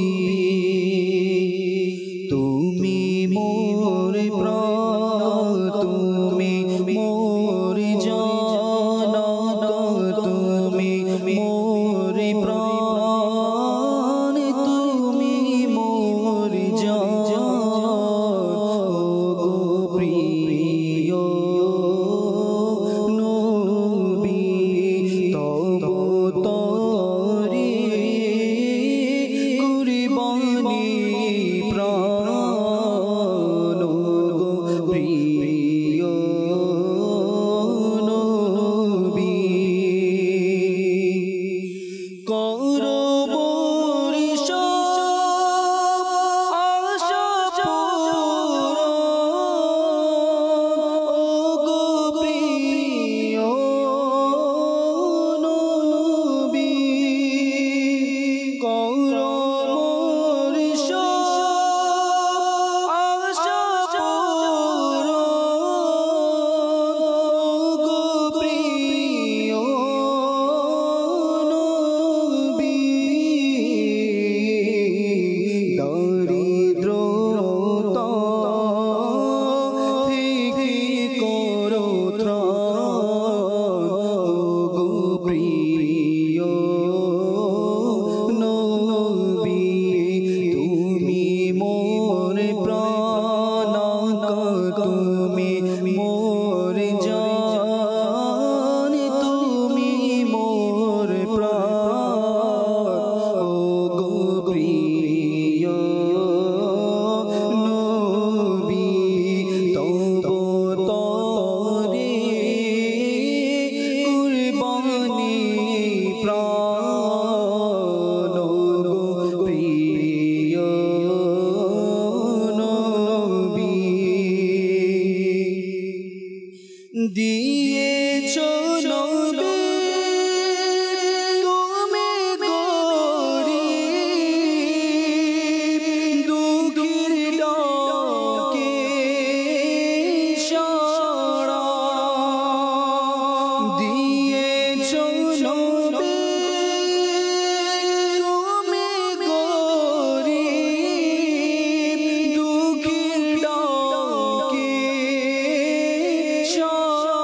তুমি মোর প্রাণ, তুমি মোর জান, তুমি মোর প্রাণ, তুমি মোর জান, গো প্রিয় নবী, তব তরি কুরবানি প্রাণ, গো প্রিয় নবী, করব আশা পূরণ, গো প্রিয় নবী, করব আশা পূরণ, গো প্রিয় নবী, দরিদ্রতা থেকে করো ত্রাণ, গো প্রিয় নবী, তুমি মোর প্রাণ, তুমি মোর জান, তুমি মোর প্রাণ, গো প্রিয় নবী, তব তরি কুরবানি প্রাণ, গো প্রিয় নবী, দিয়েছ নবী তুমি গরিব দুঃখীর ডাকে সাড়া, দিয়েছ নবী তুমি গরিব দুঃখীর ডাকে সাড়া,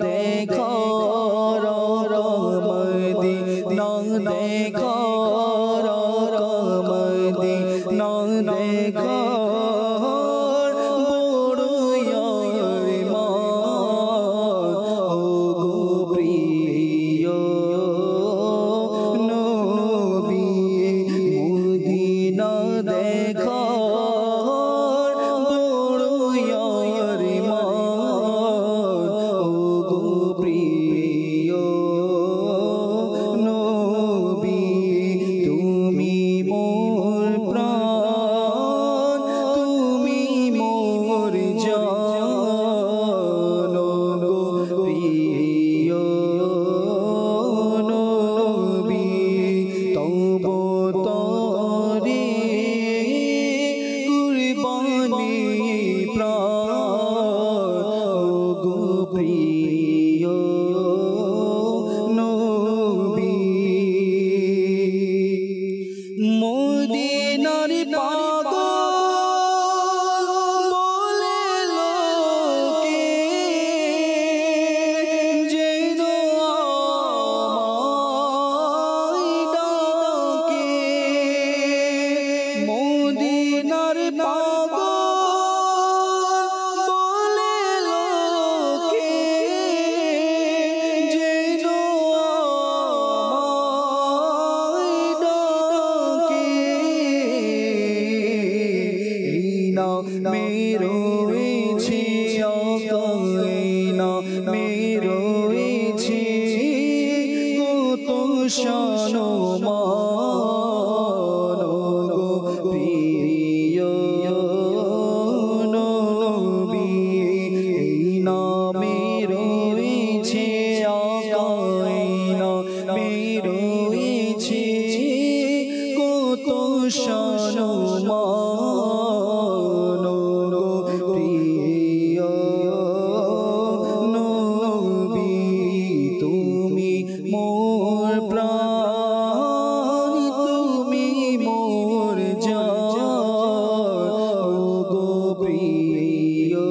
দেখার মদিনা দেখার মদিনা দেখার বড় আরমান ও গো প্রিয় নবী মদিনা দেখার বড় আরমান ও গো প্রিয় নবী তুমি মোর প্রাণ তুমি মোর জান গো প্রিয় নবী তব তরে কুরবানি প্রাণ গো প্রিয় নবী মদিনার পাগল বলে লোকে যেন আমায় ডাকে মদিনার পাগল বলে লোকে যেন আমায় ডাকে না মেরোছি না মেরোছি কত শানমান গো প্রিয় নবী না মেরোছি না মেরোছি কত শানমান গো প্রিয় নবী তুমি মোর প্রাণ তুমি মোর জান গো প্রিয়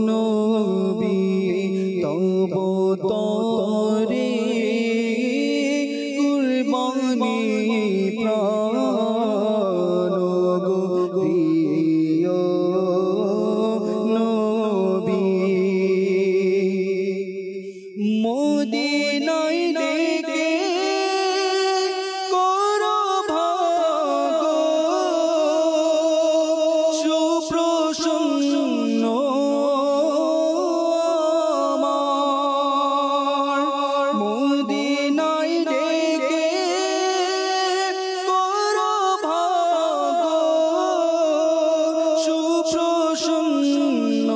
নবী তব তরে কুরবানি প্রাণ গো প্রিয় নবী মদিনায় ডেকে করো ভাগ সুপ্রসন্ন আমার মদিনায় ডেকে করো ভাগ সুপ্রসন্ন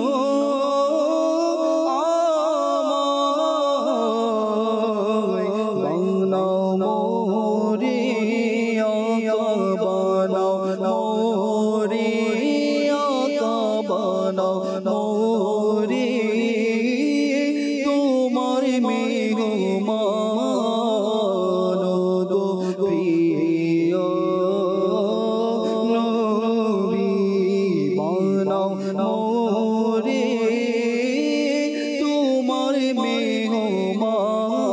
তোমার মেহমান গো প্রিয় নবী বানাও মোরে তোমার মেহমান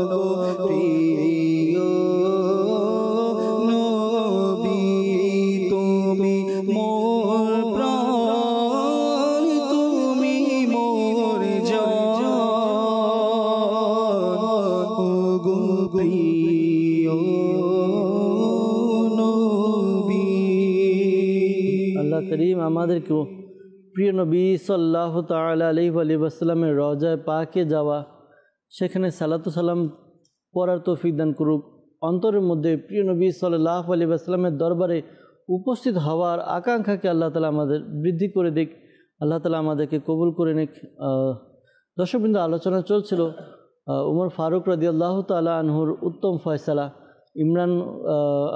গো প্রিয় নবী তুমি মোর প্রাণ তুমি মোর জান গো প্রিয় নবী আল্লাহ করিম আমাদেরকেও প্রিয় নবী সাল্লাল্লাহু তাআলা আলাইহি ওয়া সাল্লামের রওজায়ে পাকে যাওয়া, সেখানে সালাতু সালাম পড়ার তৌফিক দান করুক। অন্তরের মধ্যে প্রিয় নবী সাল্লাল্লাহু আলাইহি ওয়া সাল্লামের দরবারে উপস্থিত হওয়ার আকাঙ্ক্ষাকে আল্লাহ তাআলা আমাদের বৃদ্ধি করে দিক। আল্লাহ তাআলা আমাদেরকে কবুল করে নিক। দর্শকবৃন্দ, আলোচনা চলছিল উমর ফারুক রাদিয়াল্লাহু তাআলা আনহুর উত্তম ফয়সালা। ইমরান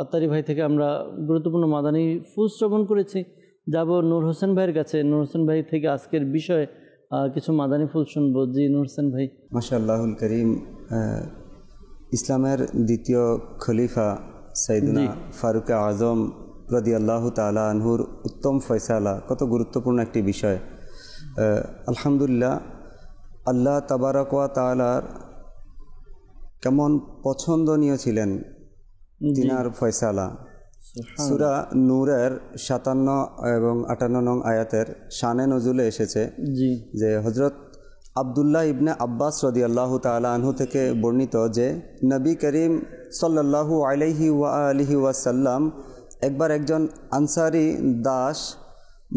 আত্তারি ভাই থেকে আমরা গুরুত্বপূর্ণ মাদানী ফুল শ্রবণ করেছি। যাব নূর হোসেন ভাইয়ের কাছে। নূর হোসেন ভাই থেকে আজকের বিষয়ে কিছু মাদানী ফুল শুনবো। জি নূর হোসেন ভাই। মাশাআল্লাহুল করিম। ইসলামের দ্বিতীয় খলিফা সাইয়েদনা ফারুক আজম রাদিয়াল্লাহু তাআলা আনহুর উত্তম ফয়সালা কত গুরুত্বপূর্ণ একটি বিষয়। আলহামদুলিল্লাহ, আল্লাহ তাবারক ওয়া তাআলার কেমন পছন্দনীয় ছিলেন তিনার ফয়সালা। সূরা নূরের 57 এবং 58 নং আয়াতের শানে নজুলে এসেছে জি যে হযরত আব্দুল্লাহ ইবনে আব্বাস রাদিয়াল্লাহু তাআলা আনহু থেকে বর্ণিত যে নবী করিম সাল্লাল্লাহু আলাইহি ওয়া আলিহি ওয়াসাল্লাম একবার একজন আনসারি দাস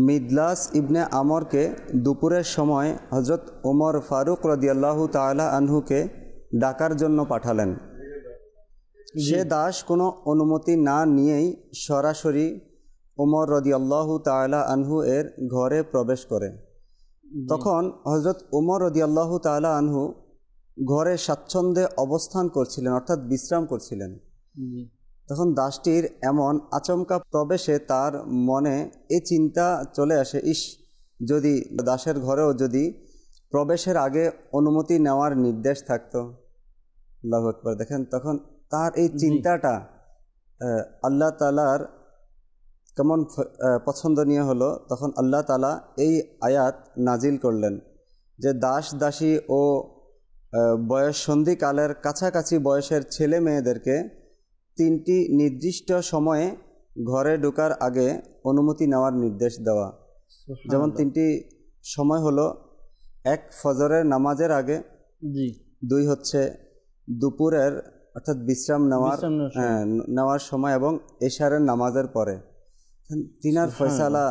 মিদলাস ইবনে আমরকে দুপুরের সময় হযরত ওমর ফারুক রাদিয়াল্লাহু তাআলা আনহুকে ডাকার জন্য পাঠালেন। সে দাস কোনো অনুমতি না নিয়েই সরাসরি ওমর রাদিয়াল্লাহু তাআলা আনহু এর ঘরে প্রবেশ করে। তখন হযরত ওমর রাদিয়াল্লাহু তাআলা আনহু ঘরে স্বাচ্ছন্দ্যে অবস্থান করছিলেন, অর্থাৎ বিশ্রাম করছিলেন। তখন দাসটির এমন আচমকা প্রবেশে তার মনে এই চিন্তা চলে আসে, ইস, যদি দাসের ঘরেও যদি প্রবেশের আগে অনুমতি নেওয়ার নির্দেশ থাকতো। আল্লাহু আকবার। দেখেন, তখন তার এই চিন্তাটা আল্লাহ তাআলার কেমন পছন্দনীয় হলো। তখন আল্লাহ তাআলা এই আয়াত নাজিল করলেন যে দাস দাসী ও বয়স সন্ধিকালের কাছাকাছি বয়সের ছেলে মেয়েদেরকে 3টি নির্দিষ্ট সময়ে ঘরে ঢোকার আগে অনুমতি নেওয়ার নির্দেশ দেওয়া। যেমন 3টি সময় হলো, 1 ফজরের নামাজের আগে, 2 হচ্ছে দুপুরের অর্থাৎ বিশ্রাম নেওয়ার সময় এবং এশারের নামাজের পরে। তিনার ফয়সালা,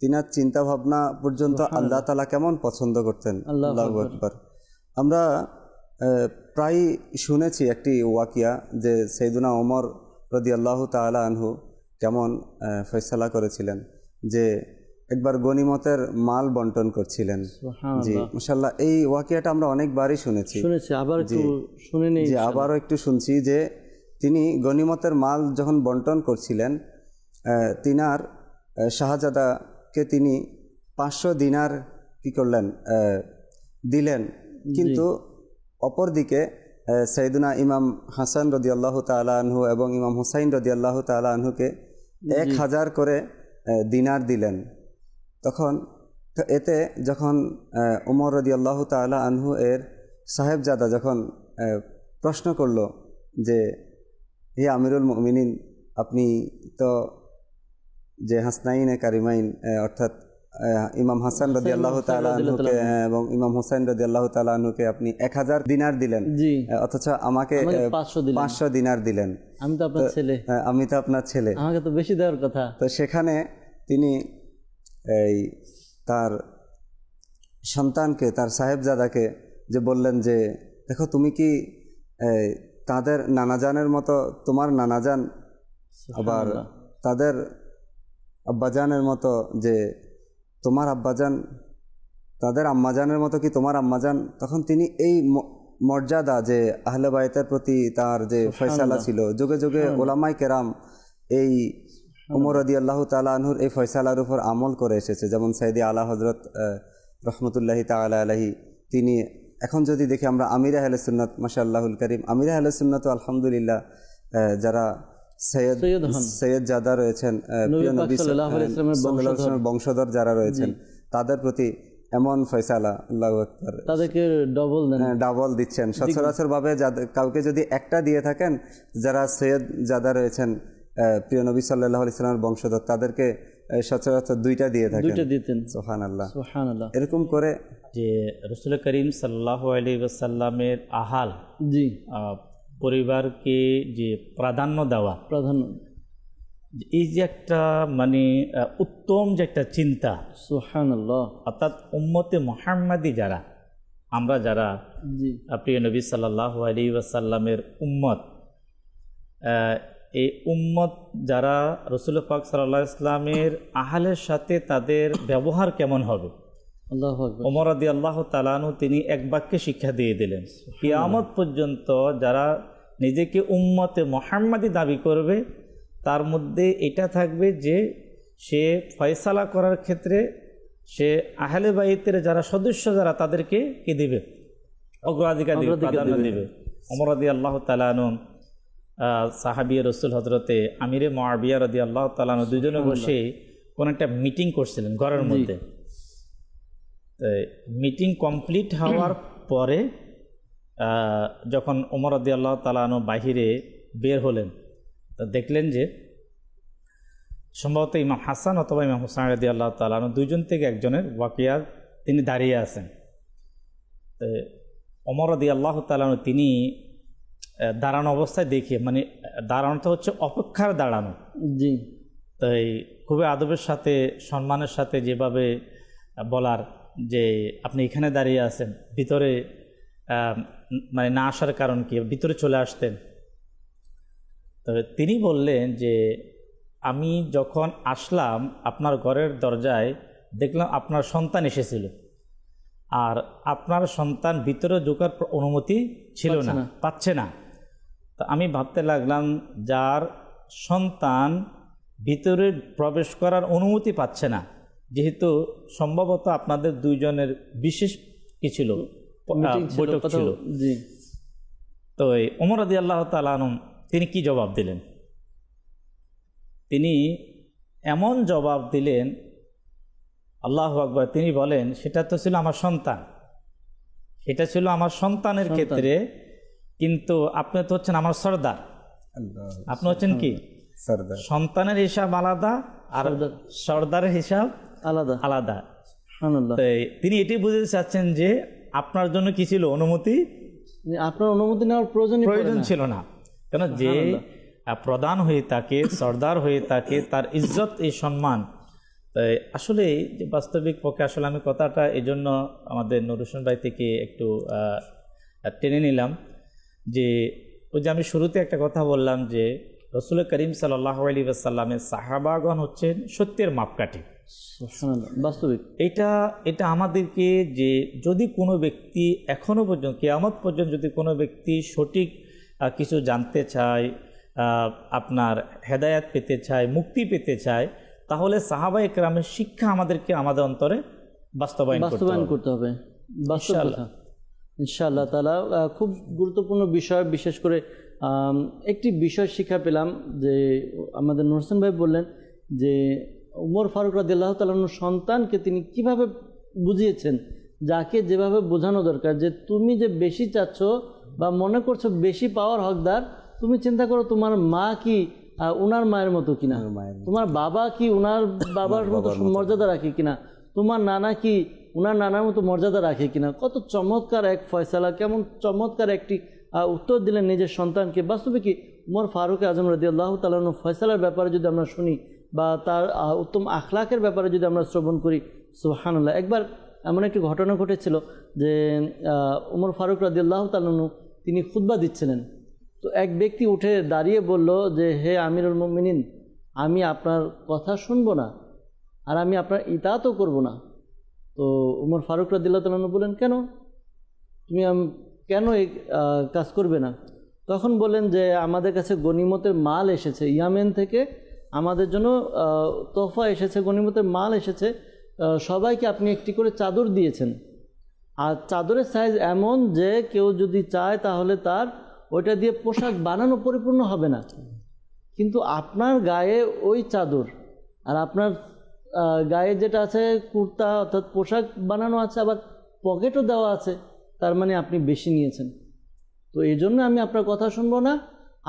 তিনার চিন্তা ভাবনা পর্যন্ত আল্লাহ তাআলা কেমন পছন্দ করতেন। আল্লাহু আকবার। আমরা প্রায় শুনেছি একটি ওয়াকিয়া যে সাইয়েদুনা ওমর রাদিয়াল্লাহু তাআলা আনহু কেমন ফয়সালা করেছিলেন, যে একবার গনিমতের মাল বন্টন করছিলেন। জি মাশাআল্লাহ, এই ওয়াকিয়াটা আমরা অনেকবারই শুনেছি। আবার একটু শুনে নেই। জি, আবারও একটু শুনছি যে তিনি গনিমতের মাল যখন বন্টন করছিলেন, তিনার শাহজাদাকে তিনি 500 দিনার কি করলেন, দিলেন। কিন্তু অপরদিকে সাইয়েদুনা ইমাম হাসান রাদিয়াল্লাহু তাআলা আনহু এবং ইমাম হুসাইন রাদিয়াল্লাহু তাআলা আনহুকে 1000 করে দিনার দিলেন। তখন এতে যখন ওমর রাদিয়াল্লাহু তাআলা আনহু এর সাহেবজাদা যখন প্রশ্ন করল যে হে আমিরুল মুমিনিন, আপনি তো যে হাসনাইনে কারিমাইন অর্থাৎ ইমাম হাসান রাদিয়াল্লাহু তাআলা আনহুকে এবং ইমাম হুসাইন রাদিয়াল্লাহু তাআলা আনহুকে আপনি 1000 দিনার দিলেন, অথচ আমাকে 500 দিনার দিলেন। আমি তো আপনার ছেলে। আমি তো আপনার ছেলে, আমাকে তো বেশি দেওয়ার কথা। তো সেখানে তিনি এই তার সন্তানকে, তার সাহেবজাদাকে যে বললেন যে দেখো, তুমি কি তাদের নানাজানের মতো তোমার নানাজান, আবার তাদের আব্বাজানের মতো যে তোমার আব্বাজান, তাদের আম্মাজানের মতো কি তোমার আম্মাজান? তখন তিনি এই মর্যাদা যে আহলে বাইতের প্রতি তার যে ফয়সালা ছিল, যুগে যুগে ওলামায়ে কেরাম এই ওমর রাদিয়াল্লাহু তাআলা আনহুর এই ফয়সালার উপর আমল করে এসেছে। যেমন সাইয়্যিদি আলা হযরত রহমতুল্লাহি তাআলা আলাইহি, তিনি এখন যদি দেখি আমরা আমির আহলে সুন্নাত, মাশাআল্লাহুল কারীম, আমির আহলে সুন্নাত আলহামদুলিল্লাহ যারা সৈয়দ জাদা রয়েছেন, প্রিয় নবী সাল্লাল্লাহু আলাইহি ওয়াসাল্লামের বংশধর যারা রয়েছেন, তাদের প্রতি এমন ফয়সালা, আল্লাহু আকবার, তাদেরকে ডাবল দিচ্ছেন। সচরাচর ভাবে কাউকে যদি একটা দিয়ে থাকেন, যারা সৈয়দ জাদা রয়েছেন প্রিয় নবী সাল্লাল্লাহু আলাইহি ওয়াসাল্লামের বংশধর, তাদেরকে সচরাচর 2টা দিয়ে থাকেন। সুবহানাল্লাহ, সুবহানাল্লাহ। এরকম করে যে রাসূল করিম সাল্লাল্লাহু আলাইহি ওয়াসাল্লামের আহাল, জি, পরিবারকে যে প্রাধান্য দেওয়া, এই যে একটা মানে উত্তম যে একটা চিন্তা, সুবহানাল্লাহ। অর্থাৎ উম্মতে মুহাম্মাদি যারা, আমরা যারা প্রিয় নবী সাল্লাল্লাহু আলাইহি ওয়াসাল্লামের উম্মত, এই উম্মত যারা রাসূল পাক সাল্লাল্লাহু আলাইহি ওয়াসাল্লামের আহলের সাথে তাদের ব্যবহার কেমন হবে। ওমর রাদিয়াল্লাহু তাআলা আনহু তিনি এক বাক্যে শিক্ষা দিয়ে দিলেন, কিয়ামত পর্যন্ত যারা নিজেকে উম্মতে মুহাম্মাদি দাবি করবে, তার মধ্যে এটা থাকবে যে সে ফয়সালা করার ক্ষেত্রে সে আহলে বাইতের যারা সদস্য যারা তাদেরকে কি দিবে, অগ্রাধিকার দিবে, প্রাধান্য দিবে। ওমর রাদিয়াল্লাহু তাআলা আনহু সাহাবী রাসূল হযরতে আমিরে মুআবিয়া রাদিয়াল্লাহু তাআলা আনহু দুজনে বসে কোন একটা মিটিং করছিলেন ঘরের মধ্যে। মিটিং কমপ্লিট হওয়ার পরে যখন ওমর রাদিয়াল্লাহু তাআলা আনহু বাহিরে বের হলেন, তো দেখলেন যে সম্ভবত ইমাম হাসান অথবা ইমাম হুসাইন রাদিয়াল্লাহু তাআলা আনহু দুইজন থেকে একজনের ওয়াকিয়া তিনি দাঁড়িয়ে আছেন। তো ওমর রাদিয়াল্লাহু তাআলা আনহু তিনি দাঁড়ানো অবস্থায় দেখে, মানে দাঁড়ানোটা হচ্ছে অপেক্ষার দাঁড়ানো, জি, তাই খুবই আদবের সাথে সম্মানের সাথে যেভাবে বলার যে আপনি এখানে দাঁড়িয়ে আছেন, ভিতরে মানে না আসার কারণ কি, ভিতরে চলে আসতেন। তবে তিনি বললেন যে আমি যখন আসলাম আপনার ঘরের দরজায় দেখলাম আপনার সন্তান এসেছিল, আর আপনার সন্তান ভিতরে ঢোকার অনুমতি ছিল না, পাচ্ছে না। তো আমি ভাবতে লাগলাম যার সন্তান ভিতরে প্রবেশ করার অনুমতি পাচ্ছে না, যেহেতু সম্ভবত আপনাদের দুইজনের বিশেষ কি ছিল, বৈঠক ছিল। তো ওমর রাদিয়াল্লাহু তাআলা আনহু তিনি কি জবাব দিলেন? তিনি এমন জবাব দিলেন, আল্লাহু আকবার, তিনি বলেন সেটা তো ছিল আমার সন্তান, সেটা ছিল আমার সন্তানের ক্ষেত্রে, কিন্তু আপনি তো হচ্ছেন আমার সর্দার, আপনি হচ্ছেন কি সর্দার। সন্তানের হিসাব আলাদা আর সর্দারের হিসাব আলাদা আলাদা। তিনি এটি বুঝতে চাচ্ছেন যে আপনার জন্য কি ছিল, অনুমতি, আপনার অনুমতি নেওয়ার প্রয়োজন ছিল না, কেন যে প্রধান হয়ে থাকে, সর্দার হয়ে থাকে, তার ইজ্জত এই সম্মান। তাই আসলে যে বাস্তবিক পক্ষে আসলে আমি কথাটা এই জন্য আমাদের নুর হোসেন ভাই থেকে একটু টেনে নিলাম, যে ওই যে আমি শুরুতে একটা কথা বললাম যে রাসূল করিম সাল্লাল্লাহু আলাইহি ওয়াসাল্লামের সাহাবাগণ হচ্ছেন সত্যের মাপকাঠি। বাস্তবিক এটা আমাদেরকে, যে যদি কোনো ব্যক্তি এখনো পর্যন্ত কিয়ামত পর্যন্ত যদি কোনো ব্যক্তি সঠিক কিছু জানতে চায়, আপনার হেদায়েত পেতে চায়, মুক্তি পেতে চায়, তাহলে সাহাবায়ে কেরামের শিক্ষা আমাদেরকে আমাদের অন্তরে বাস্তবায়ন করতে হবে। ইনশাআল্লাহ তাআলা খুব গুরুত্বপূর্ণ বিষয়, বিশেষ করে একটি বিষয় শিক্ষা পেলাম যে আমাদের নূর হোসেন ভাই বললেন যে উমর ফারুক রাদিয়াল্লাহু তাআলা সন্তানকে তিনি কিভাবে বুঝিয়েছেন, যাকে যেভাবে বোঝানো দরকার, যে তুমি যে বেশি চাচ্ছ বা মনে করছো বেশি পাওয়ার হকদার, তুমি চিন্তা করো তোমার মা কি উনার মায়ের মতো কিনা, তোমার বাবা কি উনার বাবার মতো মর্যাদা রাখে কিনা, তোমার নানা কি উনার নানার মতো মর্যাদা রাখে কিনা। কত চমৎকার এক ফয়সালা, কেমন চমৎকার একটি উত্তর দিলেন নিজের সন্তানকে। বাস্তবে কি উমর ফারুক আজম রাদিয়াল্লাহু তাআলা ফয়সালার ব্যাপারে যদি আমরা শুনি বা তার উত্তম আখলাকের ব্যাপারে যদি আমরা শ্রবণ করি, সুবহানাল্লাহ। একবার এমন একটি ঘটনা ঘটেছিল যে উমর ফারুক রাদিয়াল্লাহু তাআলা তিনি খুতবা দিচ্ছিলেন, তো এক ব্যক্তি উঠে দাঁড়িয়ে বলল যে হে আমিরুল মুমিনিন, আমি আপনার কথা শুনবো না আর আমি আপনার ইতাআতও করব না। তো উমর ফারুক রাদিয়াল্লাহু তাআলা বললেন, কেন তুমি কেন এই কাজ করবে না? তখন বললেন যে আমাদের কাছে গনিমতের মাল এসেছে, ইয়ামেন থেকে আমাদের জন্য তোহফা এসেছে, গনিমতের মাল এসেছে, সবাইকে আপনি একটি করে চাদর দিয়েছেন, আর চাদরের সাইজ এমন যে কেউ যদি চায় তাহলে তার ওইটা দিয়ে পোশাক বানানো পরিপূর্ণ হবে না, কিন্তু আপনার গায়ে ওই চাদর আর আপনার গায়ে যেটা আছে কুর্তা অর্থাৎ পোশাক বানানো আছে, আবার পকেটও দেওয়া আছে, তার মানে আপনি বেশি নিয়েছেন। তো এই জন্য আমি আপনার কথা শুনবো না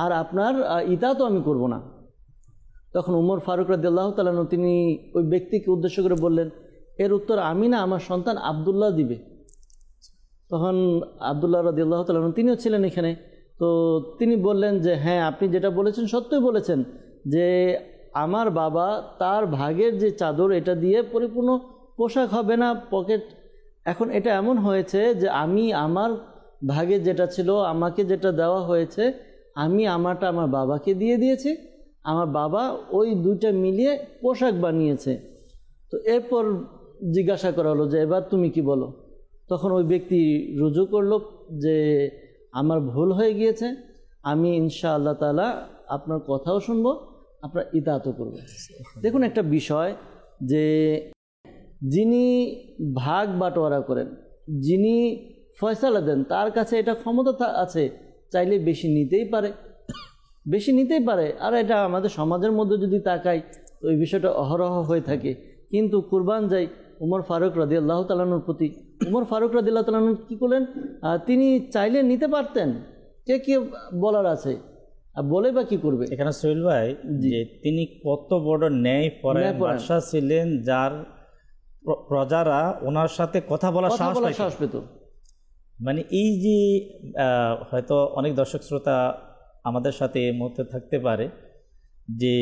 আর আপনার ইতাআতও আমি করব না। তখন উমর ফারুক রাদিয়াল্লাহু তাআলা তিনি ওই ব্যক্তিকে উদ্দেশ্য করে বললেন, এর উত্তর আমি না, আমার সন্তান আব্দুল্লাহ দিবে। তখন আব্দুল্লাহ রাদিয়াল্লাহু তাআলা তিনিও ছিলেন এখানে, তো তিনি বললেন যে হ্যাঁ, আপনি যেটা বলেছেন সত্যই বলেছেন, যে আমার বাবা তার ভাগের যে চাদর এটা দিয়ে পরিপূর্ণ পোশাক হবে না, পকেট। এখন এটা এমন হয়েছে যে আমি আমার ভাগে যেটা ছিল, আমাকে যেটা দেওয়া হয়েছে, আমি আমারটা আমার বাবাকে দিয়ে দিয়েছি, আমার বাবা ওই দুইটা মিলিয়ে পোশাক বানিয়েছে। তো এরপর জিজ্ঞাসা করা হলো যে এবার তুমি কি বলো? তখন ওই ব্যক্তি রুজু করলো যে আমার ভুল হয়ে গিয়েছে, আমি ইনশাআল্লাহ তাআলা আপনার কথাও শুনবো, আপনার ইতাআতও করব। দেখুন একটা বিষয়, যে যিনি ভাগ বাটোয়ারা করেন, যিনি ফয়সালা দেন, তার কাছে এটা ক্ষমতা আছে, চাইলে বেশি নিতেই পারে। আর এটা আমাদের সমাজের মধ্যে যদি তাকাই তো এই বিষয়টা অহরহ হয়ে থাকে। কিন্তু কুরবান যাই, উমর ফারুক রাদিয়াল্লাহু তাআলার প্রতি। উমর ফারুক রাদিয়াল্লাহু তাআলা কী করলেন, তিনি চাইলে নিতে পারতেন, কে বলার আছে, আর বলে বা কী করবে। এখানে সোহেল ভাই যে তিনি কত বড় ন্যায়পরায়ণ বাদশা ছিলেন, যার প্রজারা ওনার সাথে কথা বলার সাহস পেত। মানে এই যে হয়তো অনেক দর্শক শ্রোতা আমাদের সাথে এই মুহূর্তে থাকতে পারে যে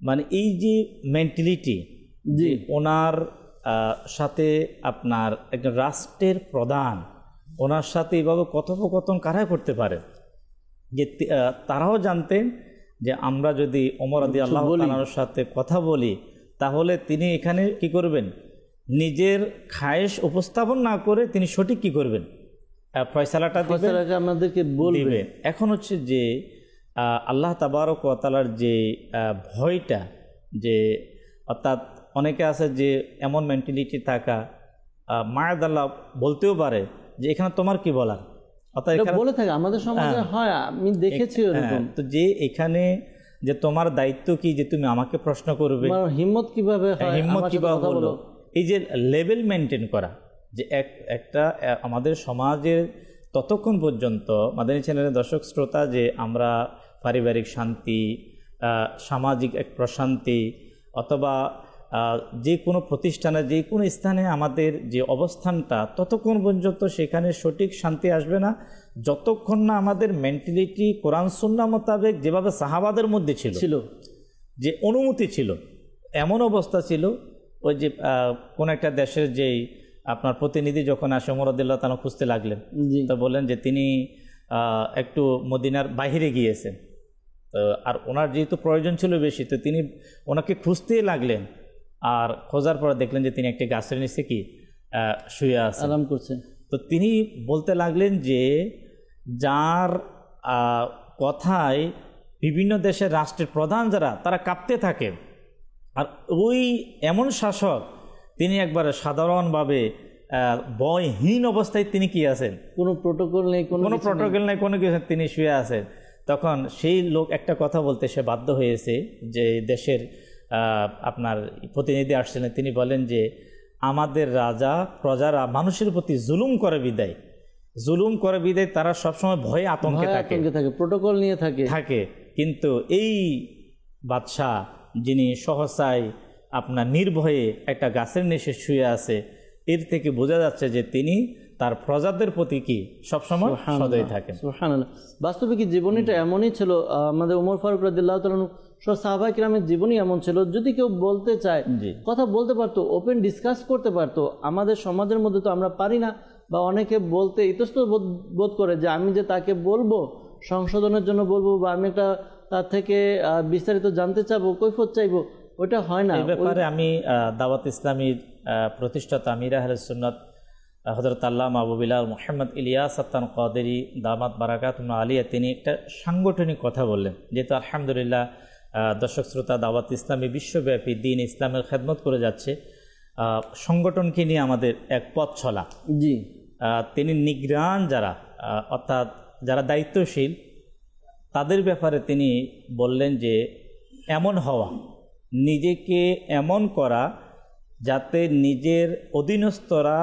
মানে এই যে মেন্টালিটি যে ওনার সাথে আপনার একজন রাষ্ট্রের প্রধান ওনার সাথে এইভাবে কথোপকথন কারা করতে পারে, যে তারাও জানতেন যে আমরা যদি ওমর রাদিয়াল্লাহু তাআলার সাথে কথা বলি তাহলে তিনি এখানে কি করবেন, নিজের খায়েশ উপস্থাপন না করে তিনি সঠিক কি করবেন, ফয়সালাটা আমাদেরকে বলবেন। এখন হচ্ছে যে আল্লাহ তাবারক ওয়া তাআলার যে ভয়টা, যে অর্থাৎ অনেকে আছে যে এমন মেন্টালিটি থাকা, মায়াদাল্লাহ বলতেও পারে যে এখানে তোমার কি বলার, অর্থাৎ বলে থাকে আমাদের সমাজে হয়, আমি দেখেছি এরকম। তো যে এখানে যে তোমার দায়িত্ব কি যে তুমি আমাকে প্রশ্ন করবে, হিম্মত কিভাবে হলো, এই যে লেভেল মেনটেন করা, যে একটা আমাদের সমাজের ততক্ষণ পর্যন্ত মাদানী চ্যানেলের দর্শক শ্রোতা যে আমরা পারিবারিক শান্তি, সামাজিক এক প্রশান্তি, অথবা যে কোনো প্রতিষ্ঠানে যে কোনো স্থানে আমাদের যে অবস্থানটা, ততক্ষণ পর্যন্ত সেখানে সঠিক শান্তি আসবে না যতক্ষণ না আমাদের মেন্টালিটি কোরআন সুন্নাহ মোতাবেক যেভাবে সাহাবাদের মধ্যে ছিল যে অনুমতি ছিল। এমন অবস্থা ছিল ওই যে কোন একটা দেশের যেই আপনার প্রতিনিধি যখন আসে ওমর রাদিয়াল্লাহু তাআলা খুঁজতে লাগলেন, তো বললেন যে তিনি একটু মদিনার বাইরে গিয়েছেন, তো আর ওনার যেহেতু প্রয়োজন ছিল বেশি, তো তিনি ওনাকে খুঁজতেই লাগলেন, আর খোঁজার পর দেখলেন যে তিনি একটি গাছের নিচে কি শুয়ে আছে, আরাম করছেন। তো তিনি বলতে লাগলেন যে যার কথায় বিভিন্ন দেশের রাষ্ট্রের প্রধান যারা তারা কাঁপতে থাকে, আর ওই এমন শাসক তিনি একবারে সাধারণভাবে ভয়হীন অবস্থায় তিনি কি আছেন, কোনো প্রোটোকল নেই, কোনো প্রোটোকল নেই, কোনো কিছু, তিনি শুয়ে আছেন। তখন সেই লোক একটা কথা বলতে সে বাধ্য হয়েছে, যে দেশের আপনার প্রতিনিধি আসছিলেন, তিনি বলেন যে আমাদের রাজা প্রজারা মানুষের প্রতি জুলুম করে বিদায় তারা সবসময় ভয়ে আতঙ্কে থাকে, প্রোটোকল নিয়ে থাকে। কিন্তু এই বাদশাহ যিনি সহসায় আপনার নির্ভয়ে একটা গাছের নিচে শুয়ে আছে, এর থেকে বোঝা যাচ্ছে যে তিনি তার প্রজাদের প্রতি কি সবসময় সদয় থাকেন। সুবহানাল্লাহ। বাস্তবে কি জীবনীটা এমনই ছিল, আমাদের ওমর ফারুক রাদিয়াল্লাহু তাআলা সব সাহাবায়ে কিরামের জীবনী এমন ছিল, যদি কেউ বলতে চায় কথা বলতে পারতো, ওপেন ডিসকাস করতে পারতো। আমাদের সমাজের মধ্যে তো আমরা পারি না, বা অনেকে বলতে ইতস্তত বোধ করে যে আমি যে তাকে বলবো সংশোধনের জন্য বলবো, বা আমি একটা তার থেকে বিস্তারিত জানতে চাবো, কৈফিয়ত চাইবো, ওটা হয় না। এই ব্যাপারে আমি দাওয়াত ইসলামীর প্রতিষ্ঠাতা আমির আহলে সুন্নাত হযরত আল্লামা আবু বিলাল মুহাম্মদ ইলিয়াস আত্তান কাদেরী দামাত বারাকাতুহু আলিয়া, তিনি একটা সাংগঠনিক কথা বললেন। যেহেতু আলহামদুলিল্লাহ দর্শক শ্রোতা দাওয়াত ইসলামী বিশ্বব্যাপী দ্বীন ইসলামের খেদমত করে যাচ্ছে, সংগঠনকে নিয়ে আমাদের এক পথ চলা। তিনি নিগরান যারা, অর্থাৎ যারা দায়িত্বশীল, তাদের ব্যাপারে তিনি বললেন যে এমন হওয়া, নিজেকে এমন করা যাতে নিজের অধীনস্থরা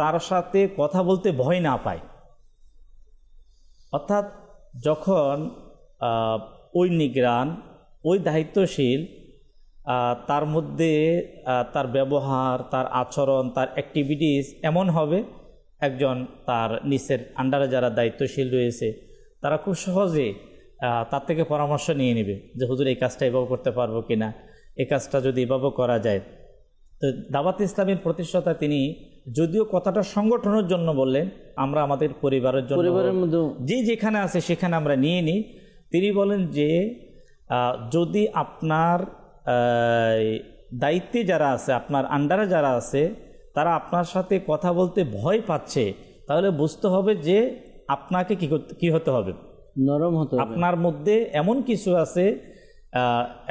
তার সাথে কথা বলতে ভয় না পায়। অর্থাৎ যখন ওই নিগরান, ওই দায়িত্বশীল, তার মধ্যে তার ব্যবহার, তার আচরণ, তার অ্যাক্টিভিটিস এমন হবে, একজন তার নিচের আন্ডারে যারা দায়িত্বশীল রয়েছে তারা খুব সহজে তার থেকে পরামর্শ নিয়ে নেবে যে হুজুর এই কাজটা এভাবে করতে পারবো কিনা, এই কাজটা যদি এভাবে করা যায়। তো দাওয়াত ইসলামের প্রতিষ্ঠাতা তিনি যদিও কথাটা সংগঠনের জন্য বললেন, আমরা আমাদের পরিবারের জন্য, পরিবারের মধ্যে যে যেখানে আছে সেখানে আমরা নিয়ে নিই। তিনি বলেন যে যদি আপনার দায়িত্বে যারা আছে, আপনার আন্ডারে যারা আছে, তারা আপনার সাথে কথা বলতে ভয় পাচ্ছে, তাহলে বুঝতে হবে যে আপনাকে কি হতে হবে, নরম হতে হবে। আপনার মধ্যে এমন কিছু আছে,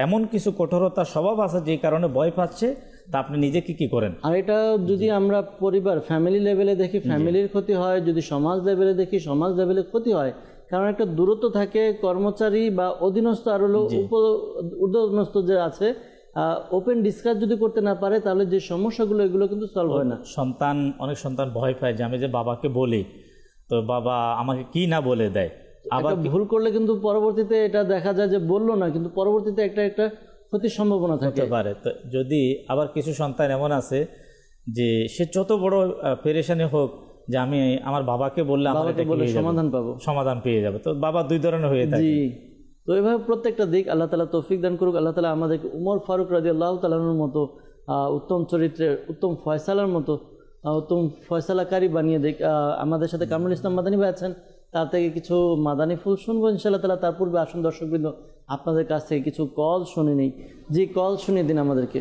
এমন কিছু কঠোরতা স্বভাব আছে যে কারণে ভয় পাচ্ছে, তা আপনি নিজেকে কি করেন। আর এটা যদি আমরা পরিবার, ফ্যামিলি লেভেলে দেখি, ফ্যামিলির ক্ষতি হয়, যদি সমাজ লেভেলে দেখি, সমাজ লেভেলে ক্ষতি হয়। কারণ একটা দূরত্ব থাকে, কর্মচারী বা অধীনস্থ আর হলো ঊর্ধ্বস্থ যে আছে, ওপেন ডিসকাস যদি করতে না পারে তাহলে যে সমস্যাগুলো এগুলো কিন্তু সলভ হয় না। অনেক সন্তান ভয় পায় যে আমি যে বাবাকে বলি তো বাবা আমাকে কি না বলে দেয়, আবার ভুল করলে কিন্তু পরবর্তীতে এটা দেখা যায় যে বললো না, কিন্তু পরবর্তীতে একটা ক্ষতির সম্ভাবনা থাকতে পারে। তো যদি আবার কিছু সন্তান এমন আছে যে সে যত বড় পেরেশানি হোক যে আমি আমার বাবাকে বললে সমাধান পেয়ে যাবে, তো বাবা দুই ধরনের হয়ে থাকে। তো এইভাবে প্রত্যেকটা দিক আল্লাহ তাআলা তৌফিক দান করুক। আল্লাহ তাআলা আমাদেরকে উমর ফারুক রাদিয়াল্লাহু তাআলার মতো উত্তম চরিত্রের, উত্তম ফয়সালার মতো উত্তম ফয়সালাকারী বানিয়ে দেখ। আমাদের সাথে কামরুল ইসলাম মাদানী ভাই আছেন, তার থেকে কিছু মাদানী ফুল শুনবো ইনশাআল্লাহ তাআলা। তার পূর্বে আসুন দর্শকবৃন্দ, আপনাদের কাছ থেকে কিছু কল শুনে নেই। জি, কল শুনিয়ে দিন আমাদেরকে।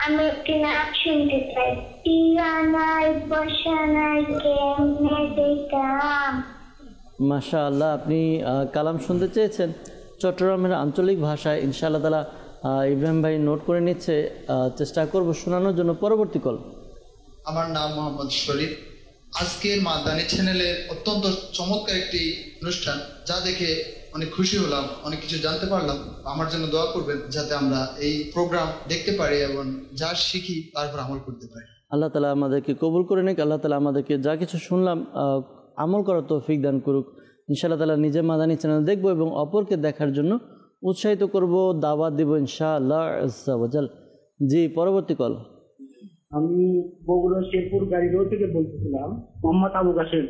আমি একটি নাচ শুনতে চাই। টিয়ানায় বসানায় কেমনে দেখতাম। মাশাআল্লাহ, আপনি কালাম শুনতে চেয়েছেন চট্টগ্রামের আঞ্চলিক ভাষায়। ইনশাআল্লাহ তাআলা ইব্রাহিম ভাই নোট করে নিচ্ছে, চেষ্টা করব শোনানোর জন্য। পরবর্তী কল। আমার নাম মোহাম্মদ শরীফ। আজকের মাদানী চ্যানেলের অত্যন্ত চমৎকার একটি অনুষ্ঠান, যা দেখে অনেক খুশি হলাম, অনেক কিছু জানতে পারলাম। আমার জন্য দোয়া করবেন যাতে আমরা এই প্রোগ্রাম দেখতে পারি এবং যা শিখি তারপর আমল করতে পারি। আল্লাহ তাআলা আমাদেরকে কবুল করে নিক। আল্লাহ তাআলা আমাদেরকে যা কিছু শুনলাম আমল করার তৌফিক দান করুক। ইনশাআল্লাহ তাআলা নিজে মাদানী চ্যানেল দেখবো এবং অপরকে দেখার জন্য উৎসাহিত করব, দাওয়াত দিব ইনশাআল্লাহ আজ্জা ওয়া জাল। জি, পরবর্তী কল। আমি বগুড়া শেরপুর গাড়ি রোড থেকে বলতেছিলাম, মোহাম্মদ আবু কাশেম।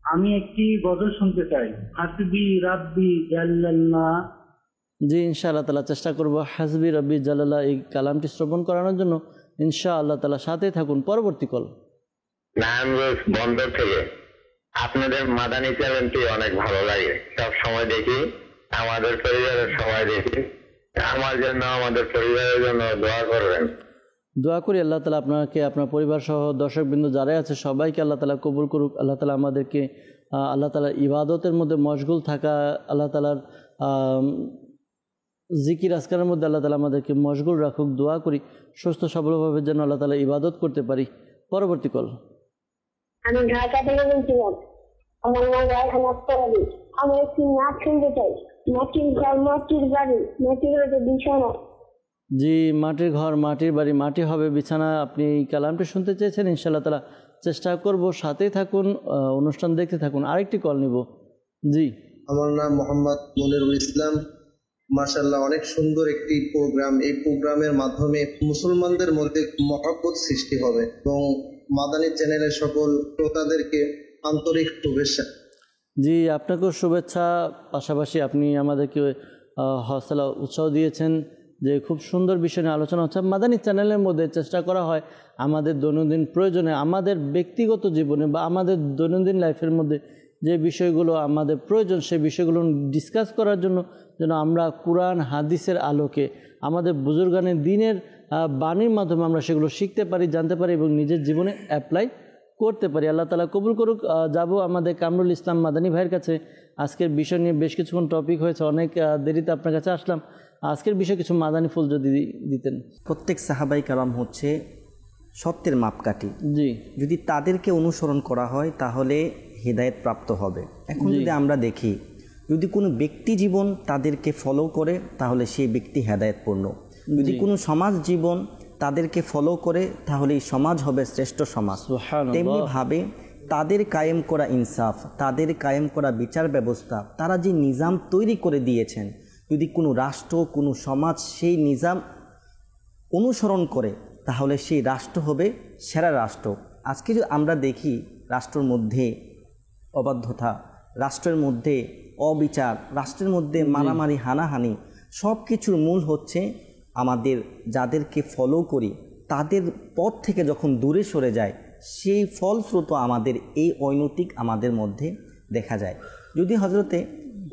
আমি একটি গজল শুনতে চাই, হাসবি রাব্বি জাল্লাল্লাহ। জি, ইনশাআল্লাহ তাআলা চেষ্টা করব হাসবি রাব্বি জাল্লাল্লাহ এই কালামটি শ্রবণ করানোর জন্য। ইনশাআল্লাহ তাআলা সাথেই থাকুন। পরবর্তী কল। নারায়ণগঞ্জ বন্দর থেকে। আপনাদের মাদানী চ্যানেলটি অনেক ভালো লাগে, সব সময় দেখি, আমাদের পরিবারের সবাই দেখি। আমার জন্য, আমাদের পরিবারের জন্য দোয়া করবেন। দোয়া করি আল্লাহ তাআলা আপনাকে, আপনার পরিবার সহ দর্শকবৃন্দ যারাই আছে সবাইকে আল্লাহ তাআলা কবুল করুক। আল্লাহ তাআলা আমাদেরকে আল্লাহ তাআলার ইবাদতের মধ্যে মশগুল থাকা, আল্লাহ তাআলার জিকির আজকারের মধ্যে আল্লাহ তাআলা আমাদেরকে মশগুল রাখুক। দোয়া করি সুস্থ সবলভাবে যেন আল্লাহ তাআলা ইবাদত করতে পারি। পরবর্তী কল। আমি ঢাকা থেকে বলছিলাম, আমার নাম রায়হান আক্তার আলী। আমি একটি নাচ শুনতে চাই, মাটির ঘর মাটির বাড়ি মাটির বাড়িতে বিছানা। জি, মাটির ঘর মাটির বাড়ি মাটি হবে বিছানা। আপনি এই কালামটি শুনতে চেয়েছেন, ইনশাআল্লাহ তাআলা চেষ্টা করব, সাথেই থাকুন, অনুষ্ঠান দেখতে থাকুন। আরেকটি কল নিব। জি, আমার নাম মোহাম্মদ মনিরুল ইসলাম। মাশাআল্লাহ, অনেক সুন্দর একটি প্রোগ্রাম। এই প্রোগ্রামের মাধ্যমে মুসলমানদের মধ্যে মহব্বত সৃষ্টি হবে এবং মাদানী চ্যানেলের সকল শ্রোতাদেরকে আন্তরিক শুভেচ্ছা। জি, আপনাকেও শুভেচ্ছা। পাশাপাশি আপনি আমাদেরকে হৌসলা উৎসাহ দিয়েছেন যে খুব সুন্দর বিষয় নিয়ে আলোচনা হচ্ছে। মাদানী চ্যানেলের মধ্যে চেষ্টা করা হয় আমাদের দৈনন্দিন প্রয়োজনে, আমাদের ব্যক্তিগত জীবনে বা আমাদের দৈনন্দিন লাইফের মধ্যে যে বিষয়গুলো আমাদের প্রয়োজন সেই বিষয়গুলো ডিসকাস করার জন্য যেন আমরা কুরআন হাদিসের আলোকে আমাদের বুজুর্গানের দিনের বাণীর মাধ্যমে আমরা সেগুলো শিখতে পারি, জানতে পারি এবং নিজের জীবনে অ্যাপ্লাই করতে পারি। আল্লাহ তাআলা কবুল করুক। যাব আমাদের কামরুল ইসলাম মাদানী ভাইয়ের কাছে। আজকের বিষয় নিয়ে বেশ কিছুক্ষণ টপিক হয়েছে, অনেক দেরিতে আপনার কাছে আসলাম। আজকের বিষয় কিছু মাদানী ফুল যদি দিতেন। প্রত্যেক সাহাবাই কালাম হচ্ছে সত্যের মাপকাঠি। জি, যদি তাদেরকে অনুসরণ করা হয় তাহলে হেদায়েত প্রাপ্ত হবে। এখন যদি আমরা দেখি, যদি কোনো ব্যক্তি জীবন তাদেরকে ফলো করে তাহলে সেই ব্যক্তি হেদায়েতপূর্ণ। যদি কোনো সমাজ জীবন তাদেরকে ফলো করে তাহলে এই সমাজ হবে শ্রেষ্ঠ সমাজ। তেমনিভাবে তাদের কায়েম করা ইনসাফ, তাদের কায়েম করা বিচার ব্যবস্থা, তারা যে নিজাম তৈরি করে দিয়েছেন, যদি কোনো রাষ্ট্র কোনো সমাজ সেই নিজাম অনুসরণ করে তাহলে সেই রাষ্ট্র হবে সেরা রাষ্ট্র। আজকে যদি আমরা দেখি রাষ্ট্রের মধ্যে অবাধ্যতা, রাষ্ট্রের মধ্যে অবিচার, রাষ্ট্রের মধ্যে মারামারি হানাহানি, সব কিছুর মূল হচ্ছে আমাদের যাদেরকে ফলো করি তাদের পথ থেকে যখন দূরে সরে যায় সেই ফলস্রোত আমাদের এই অনৈতিক আমাদের মধ্যে দেখা যায়। যদি হযরতে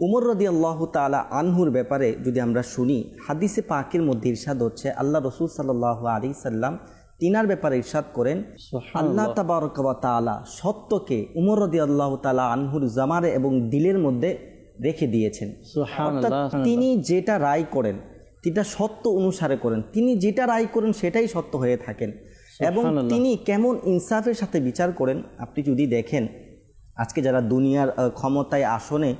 উমর রাদিয়াল্লাহু তাআলা আনহুর ব্যাপারে যদি আমরা শুনি, হাদিসে পাকের মধ্যে ইরশাদ হচ্ছে আল্লাহ রাসূল সাল্লাল্লাহু আলাইহি সাল্লাম তিনার ব্যাপারে ইরশাদ করেন, আল্লাহ তাবারক ওয়া তাআলা সত্যকে উমর রাদিয়াল্লাহু তাআলা আনহুর জামারে এবং দিলের মধ্যে রেখে দিয়েছেন। অর্থাৎ তিনি যেটা রায় করেন সেটা সত্য অনুসারে করেন, তিনি যেটা রায় করেন সেটাই সত্য হয়ে থাকেন এবং তিনি কেমন ইনসাফের সাথে বিচার করেন। আপনি যদি দেখেন আজকে যারা দুনিয়ার ক্ষমতায় আসনে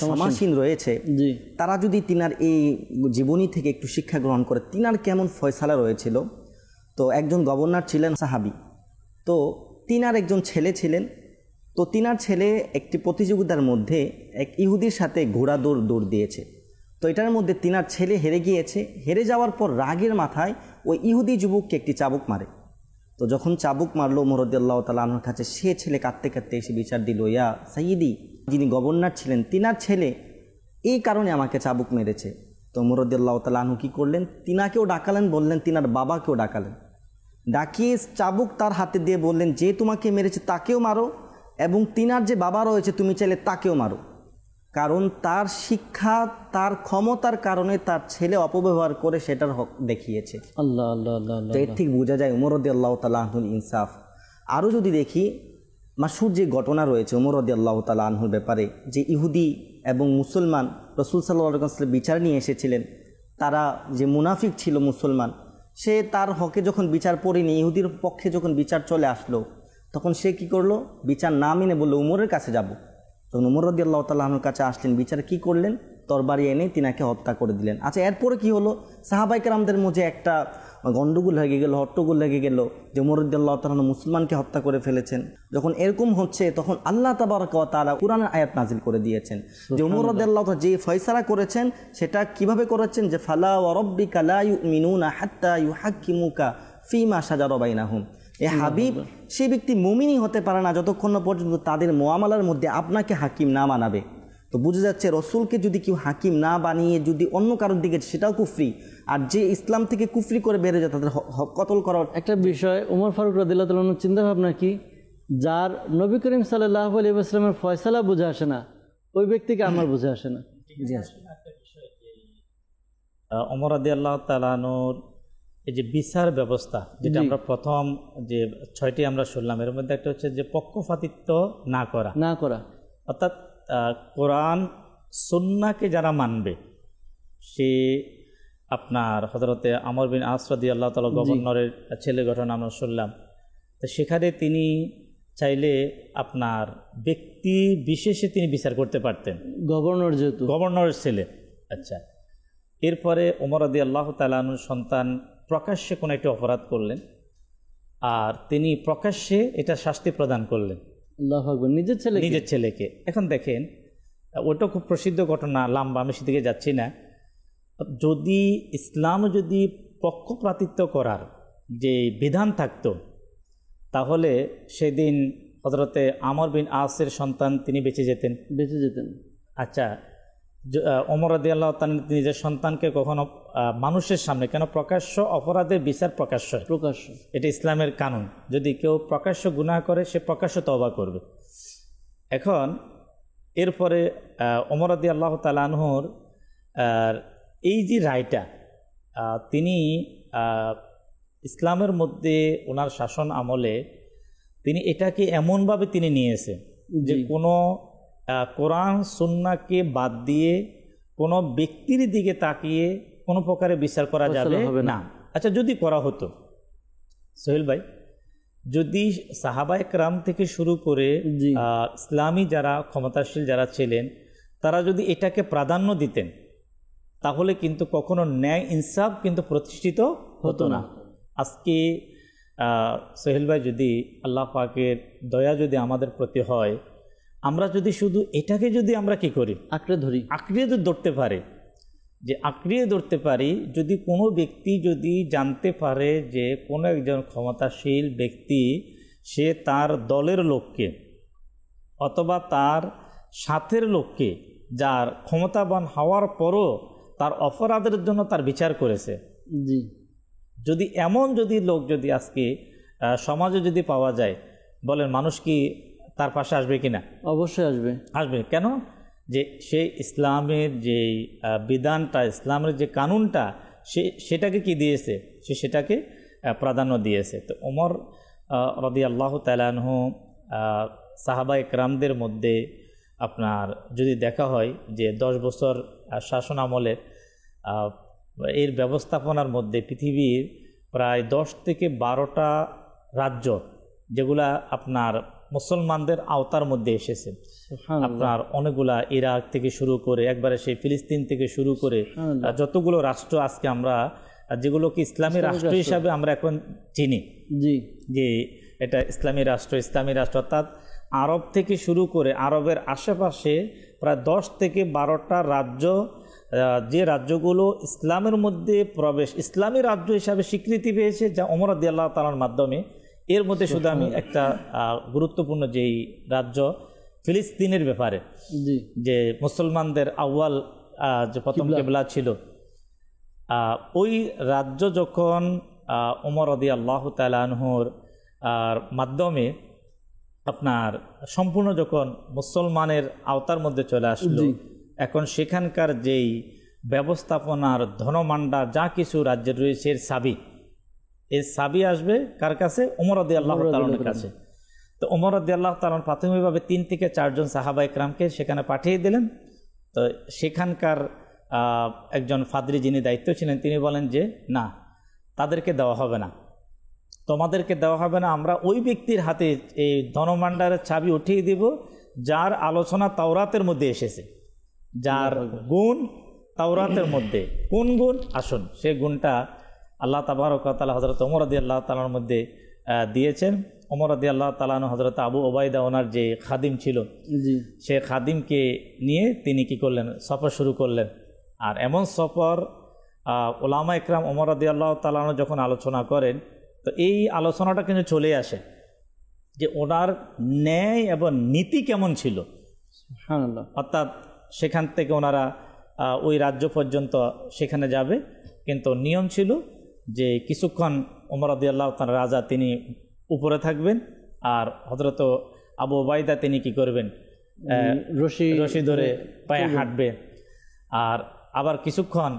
সমাসীন রয়েছে, তারা যদি তিনার এই জীবনী থেকে একটু শিক্ষা গ্রহণ করে, তিনার কেমন ফয়সালা রয়েছিল। তো একজন গভর্নর ছিলেন সাহাবি, তো তিনার একজন ছেলে ছিলেন। তো তিনার ছেলে একটি প্রতিযোগিতার মধ্যে এক ইহুদির সাথে ঘোড়া দৌড় দিয়েছে। তো এটার মধ্যে তিনার ছেলে হেরে গিয়েছে। হেরে যাওয়ার পর রাগের মাথায় ওই ইহুদি যুবককে একটি চাবুক মারে। তো যখন চাবুক মারলো ওমর রাদিয়াল্লাহু তাআলা আনহুর কাছে, সে ছেলে কাঁদতে কাঁদতে এসে বিচার দিল, ইয়া সাইয়্যিদি, যিনি গভর্নর ছিলেন তিনার ছেলে এই কারণে আমাকে চাবুক মেরেছে। তো ওমর রাদিয়াল্লাহু তাআলা আনহু কী করলেন, তিনাকেও ডাকালেন, বললেন তিনার বাবাকেও ডাকালেন, ডাকিয়ে চাবুক তার হাতে দিয়ে বললেন, যে তোমাকে মেরেছে তাকেও মারো, এবং তিনার যে বাবা রয়েছে তুমি চাইলে তাকেও মারো। কারণ তার শিক্ষা, তার ক্ষমতার কারণে তার ছেলে অপব্যবহার করে সেটার হক দেখিয়েছে। আল্লাহ আল্লাহ আল্লাহ। তো এর থেকে বোঝা যায় ওমর রাদিয়াল্লাহু তাআলা আনহুর ইনসাফ। আরও যদি দেখি মাশহুর যে ঘটনা রয়েছে ওমর রাদিয়াল্লাহু তাআলা আনহুর ব্যাপারে, যে ইহুদি এবং মুসলমান রাসূল সাল্লাল্লাহু আলাইহি ওয়াসাল্লাম বিচার নিয়ে এসেছিলেন, তারা যে মুনাফিক ছিল মুসলমান, সে তার হকে যখন বিচার পড়েনি, ইহুদির পক্ষে যখন বিচার চলে আসলো, তখন সে কি করলো, বিচার না মেনে বললো উমরের কাছে যাব। তখন উমর রাদিয়াল্লাহু তাআলা আনহুর কাছে আসলেন, বিচার কি করলেন, তরবারি এনে তিনাকে হত্যা করে দিলেন। আচ্ছা, এরপরে কি হলো, সাহাবায়ে কেরামদের মধ্যে একটা গন্ডগোল লেগে গেল, হট্টগোল লেগে গেল যে উমর রাদিয়াল্লাহু তাআলা মুসলমানকে হত্যা করে ফেলেছেন। যখন এরকম হচ্ছে, তখন আল্লাহ তাবারাকা ওয়া তাআলা কুরআনের আয়াত নাজিল করে দিয়েছেন যে উমর রাদিয়াল্লাহু তাআলা যে ফয়সালা করেছেন সেটা কিভাবে করেছেন, যে ফালা ওয়া রাব্বিকা লা ইউমিনুনা হাত্তা ইউহাক্কিমুকা ফীমা শাজারা বাইনাহুম। এ হাবিব, সেই ব্যক্তি মুমিনই হতে পারে না যতক্ষণ না পর্যন্ত তাদের মুআমালার মধ্যে আপনাকে হাকিম না বানাবে। তো বুঝে যাচ্ছে রসুলকে যদি কেউ হাকিম না বানিয়ে যদি অন্য কারোর দিকে, সেটাও কুফরি। আর যে ইসলাম থেকে কুফরি করে বেড়ে যায় তাদের কতল করার একটা বিষয়। ওমর ফারুক রাদিয়াল্লাহু তাআলার চিন্তা ভাবনা কি, যার নবী করিম সাল্লাল্লাহু আলাইহি ওয়াসাল্লামের ফয়সালা বুঝে আসে না, ওই ব্যক্তিকে আমার বুঝে আসে না। ওমর রাদিয়াল্লাহু তাআলা আনহুর এই যে বিচার ব্যবস্থা, যেটা আমরা প্রথম যে 6টি আমরা শুনলাম, এর মধ্যে একটা হচ্ছে যে পক্ষপাতিত্ব না করা, অর্থাৎ কোরআন সুন্নাহকে যারা মানবে, সে আপনার হযরতে আমর বিন আস রাদিয়াল্লাহু তাআলা গভর্নরের ছেলে ঘটনা আমরা শুনলাম। তো সেখানে তিনি চাইলে আপনার ব্যক্তি বিশেষে তিনি বিচার করতে পারতেন, গভর্নর যেহেতু গভর্নরের ছেলে। আচ্ছা, এরপরে ওমর রাদিয়াল্লাহু তাআলা আনহুর সন্তান প্রকাশ্যে কোনো একটি অপরাধ করলেন, আর তিনি প্রকাশ্যে এটা শাস্তি প্রদান করলেন আল্লাহু আকবার, নিজের ছেলেকে। এখন দেখেন, ওটা খুব প্রসিদ্ধ ঘটনা, লম্বা, আমি সেদিকে যাচ্ছি না। যদি ইসলাম যদি পক্ষপাতিত্ব করার যে বিধান থাকতো, তাহলে সেদিন হযরতে আমর বিন আসের সন্তান তিনি বেঁচে যেতেন। আচ্ছা, ওমর রাদিয়াল্লাহু তাআলা নিজের সন্তানকে কখনো মানুষের সামনে, কেন প্রকাশ্য অপরাধের বিচার প্রকাশ্য, এটা ইসলামের কানুন। যদি কেউ প্রকাশ্য গুনাহ করে, সে প্রকাশ্য তওবা করবে। এখন এরপরে ওমর রাদিয়াল্লাহু তাআলা আনহুর এই যে রায়টা, তিনি ইসলামের মধ্যে ওনার শাসন আমলে তিনি এটাকে এমনভাবে তিনি নিয়েছেন যে কোনো কোরআন সুন্নাহকে বাদ দিয়ে কোনো ব্যক্তির দিকে তাকিয়ে কোনো প্রকারে বিচার করা যাবে না। আচ্ছা, যদি করা হতো, সোহেল ভাই, যদি সাহাবায়ে কেরাম থেকে শুরু করে ইসলামী যারা ক্ষমতাশীল যারা ছিলেন, তারা যদি এটাকে প্রাধান্য দিতেন, তাহলে কিন্তু কখনো ন্যায় ইনসাফ কিন্তু প্রতিষ্ঠিত হতো না। আজকে সোহেল ভাই, যদি আল্লাহ পাকের দয়া যদি আমাদের প্রতি হয়, আমরা যদি শুধু এটাকে যদি আমরা কি করি, আঁকড়িয়ে ধরতে পারি, যে আঁকড়িয়ে ধরতে পারি, যদি কোনো ব্যক্তি যদি জানতে পারে যে কোনো একজন ক্ষমতাশীল ব্যক্তি সে তার দলের লোককে অথবা তার সাথের লোককে, যার ক্ষমতাবান হওয়ার পরও তার অপরাধের জন্য তার বিচার করেছে, যদি এমন যদি লোক যদি আজকে সমাজে যদি পাওয়া যায়, বলেন মানুষ কি তার পাশে আসবে কিনা? অবশ্যই আসবে। কেন? যে সে ইসলামের যে বিধানটা, ইসলামের যে কানুনটা, সেটাকে কি দিয়েছে, সে সেটাকে প্রাধান্য দিয়েছে। তো ওমর রাদিয়াল্লাহু তাআলা আনহু সাহাবায়ে কেরামদের মধ্যে আপনার যদি দেখা হয় যে 10 বছর শাসন আমলে এর ব্যবস্থাপনার মধ্যে পৃথিবীর প্রায় 10 থেকে 12টা রাজ্য, যেগুলা আপনার মুসলমানদের আওতার মধ্যে এসেছে। আপনার অনেকগুলা ইরাক থেকে শুরু করে একবারে সেই ফিলিস্তিন থেকে শুরু করে যতগুলো রাষ্ট্র আজকে আমরা যেগুলোকে ইসলামী রাষ্ট্র হিসাবে আমরা এখন চিনি, যে এটা ইসলামী রাষ্ট্র অর্থাৎ আরব থেকে শুরু করে আরবের আশেপাশে প্রায় 10 থেকে 12টা রাজ্য, যে রাজ্যগুলো ইসলামের মধ্যে প্রবেশ, ইসলামী রাজ্য হিসাবে স্বীকৃতি পেয়েছে, যা ওমর রাদিয়াল্লাহু তাআলার মাধ্যমে। এর মধ্যে শুধু আমি একটা গুরুত্বপূর্ণ যেই রাজ্য ফিলিস্তিনের ব্যাপারে, যে মুসলমানদের আউয়াল যে প্রথম কিবলা ছিল, ওই রাজ্য যখন ওমর রাদিয়াল্লাহু তাআলা আনহুর মাধ্যমে আপনার সম্পূর্ণ যখন মুসলমানের আওতার মধ্যে চলে আসলো, এখন সেখানকার যেই ব্যবস্থাপনার ধনভাণ্ডার যা কিছু রাজ্যের রয়েছে এর সাবি আসবে কার কাছে? ওমর রাদিয়াল্লাহু তাআলার কাছে। তো ওমর রাদিয়াল্লাহু তাআলা প্রাথমিকভাবে 3 থেকে 4 জন সাহাবা ইকরামকে সেখানে পাঠিয়ে দিলেন। তো সেখানকার একজন ফাদরি যিনি দায়িত্ব ছিলেন তিনি বলেন যে না, তাদেরকে দেওয়া হবে না, তোমাদেরকে দেওয়া হবে না, আমরা ওই ব্যক্তির হাতে এই ধনভাণ্ডারের চাবি উঠিয়ে দেব যার আলোচনা তাওরাতের মধ্যে এসেছে, যার গুণ তাওরাতের মধ্যে। কোন গুণ? আসুন সে গুণটা আল্লাহ তাবারক ওয়া তাআলা হযরত ওমর রাদিয়াল্লাহু তাআলার মধ্যে দিয়েছেন। ওমর রাদিয়াল্লাহু তাআলা হযরত আবু ওবায়দা ওনার যে খাদিম ছিল, সে খাদিমকে নিয়ে তিনি কি করলেন? সফর শুরু করলেন। আর এমন সফর ওলামা ইকরাম ওমর রাদিয়াল্লাহু তাআলা যখন আলোচনা করেন, তো এই আলোচনাটা কিন্তু চলে আসে যে ওনার ন্যায় এবং নীতি কেমন ছিল। অর্থাৎ সেখান থেকে ওনারা ওই রাজ্য পর্যন্ত সেখানে যাবে, কিন্তু নিয়ম ছিল যে কিছুক্ষণ ওমর রাদিয়াল্লাহু তাআলা রাজা তিনি উপরে থাকবেন, আর হযরত আবু ওবায়দা তিনি কি করবেন? রশি ধরে পায়ে হাঁটবে। আর আবার কিছুক্ষণ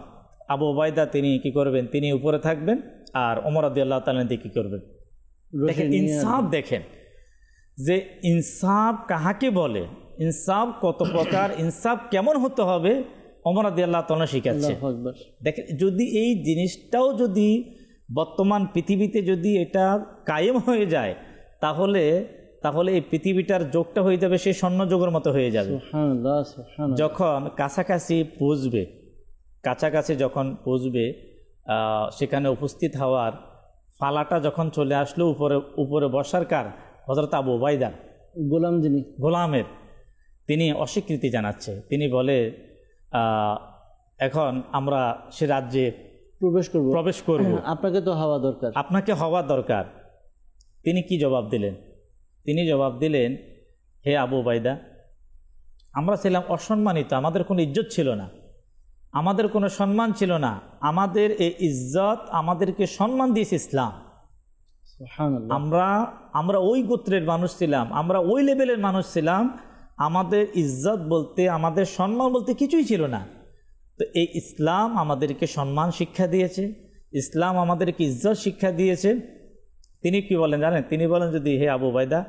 আবু ওবায়দা তিনি কি করবেন? তিনি উপরে থাকবেন, আর ওমর রাদিয়াল্লাহু তাআলা কি করবেন? দেখেন ইনসাফ, দেখেন যে ইনসাফ কাহাকে বলে, ইনসাফ কত প্রকার, ইনসাফ কেমন হতে হবে ওমর রাদিয়াল্লাহু তাআলা শিখাচ্ছে। দেখেন যদি এই জিনিসটাও যদি বর্তমান পৃথিবীতে যদি এটা কায়েম হয়ে যায়, তাহলে এই পৃথিবীটার যোগটা হয়ে যাবে সেই স্বর্ণযোগের মতো হয়ে যাবে। যখন কাছাকাছি যখন পৌঁছবে সেখানে উপস্থিত হওয়ার ফালাটা যখন চলে আসলো, উপরে বসার কার? হযরত আবু ওবায়দা, গোলামের। তিনি অস্বীকৃতি জানাচ্ছে, তিনি বলে এখন আমরা সে রাজ্যে প্রবেশ করব, আপনাকে হওয়া দরকার। তিনি কি জবাব দিলেন? তিনি জবাব দিলেন, হে আবু ওবায়দা, আমরা ছিলাম অসম্মানিত, আমাদের কোনো ইজ্জত ছিল না, আমাদের কোনো সম্মান ছিল না, আমাদের এই ইজ্জত, আমাদেরকে সম্মান দিয়েছে ইসলাম। আমরা ওই গোত্রের মানুষ ছিলাম, আমরা ওই লেভেলের মানুষ ছিলাম, আমাদের ইজ্জত বলতে, আমাদের সম্মান বলতে কিছুই ছিল না। তো এই ইসলাম আমাদেরকে সম্মান শিক্ষা দিয়েছে, ইসলাম আমাদেরকে ইজ্জত শিক্ষা দিয়েছে। তিনি কি বলেন জানেন? তিনি বলেন, যদি হে আবু ওবায়দা,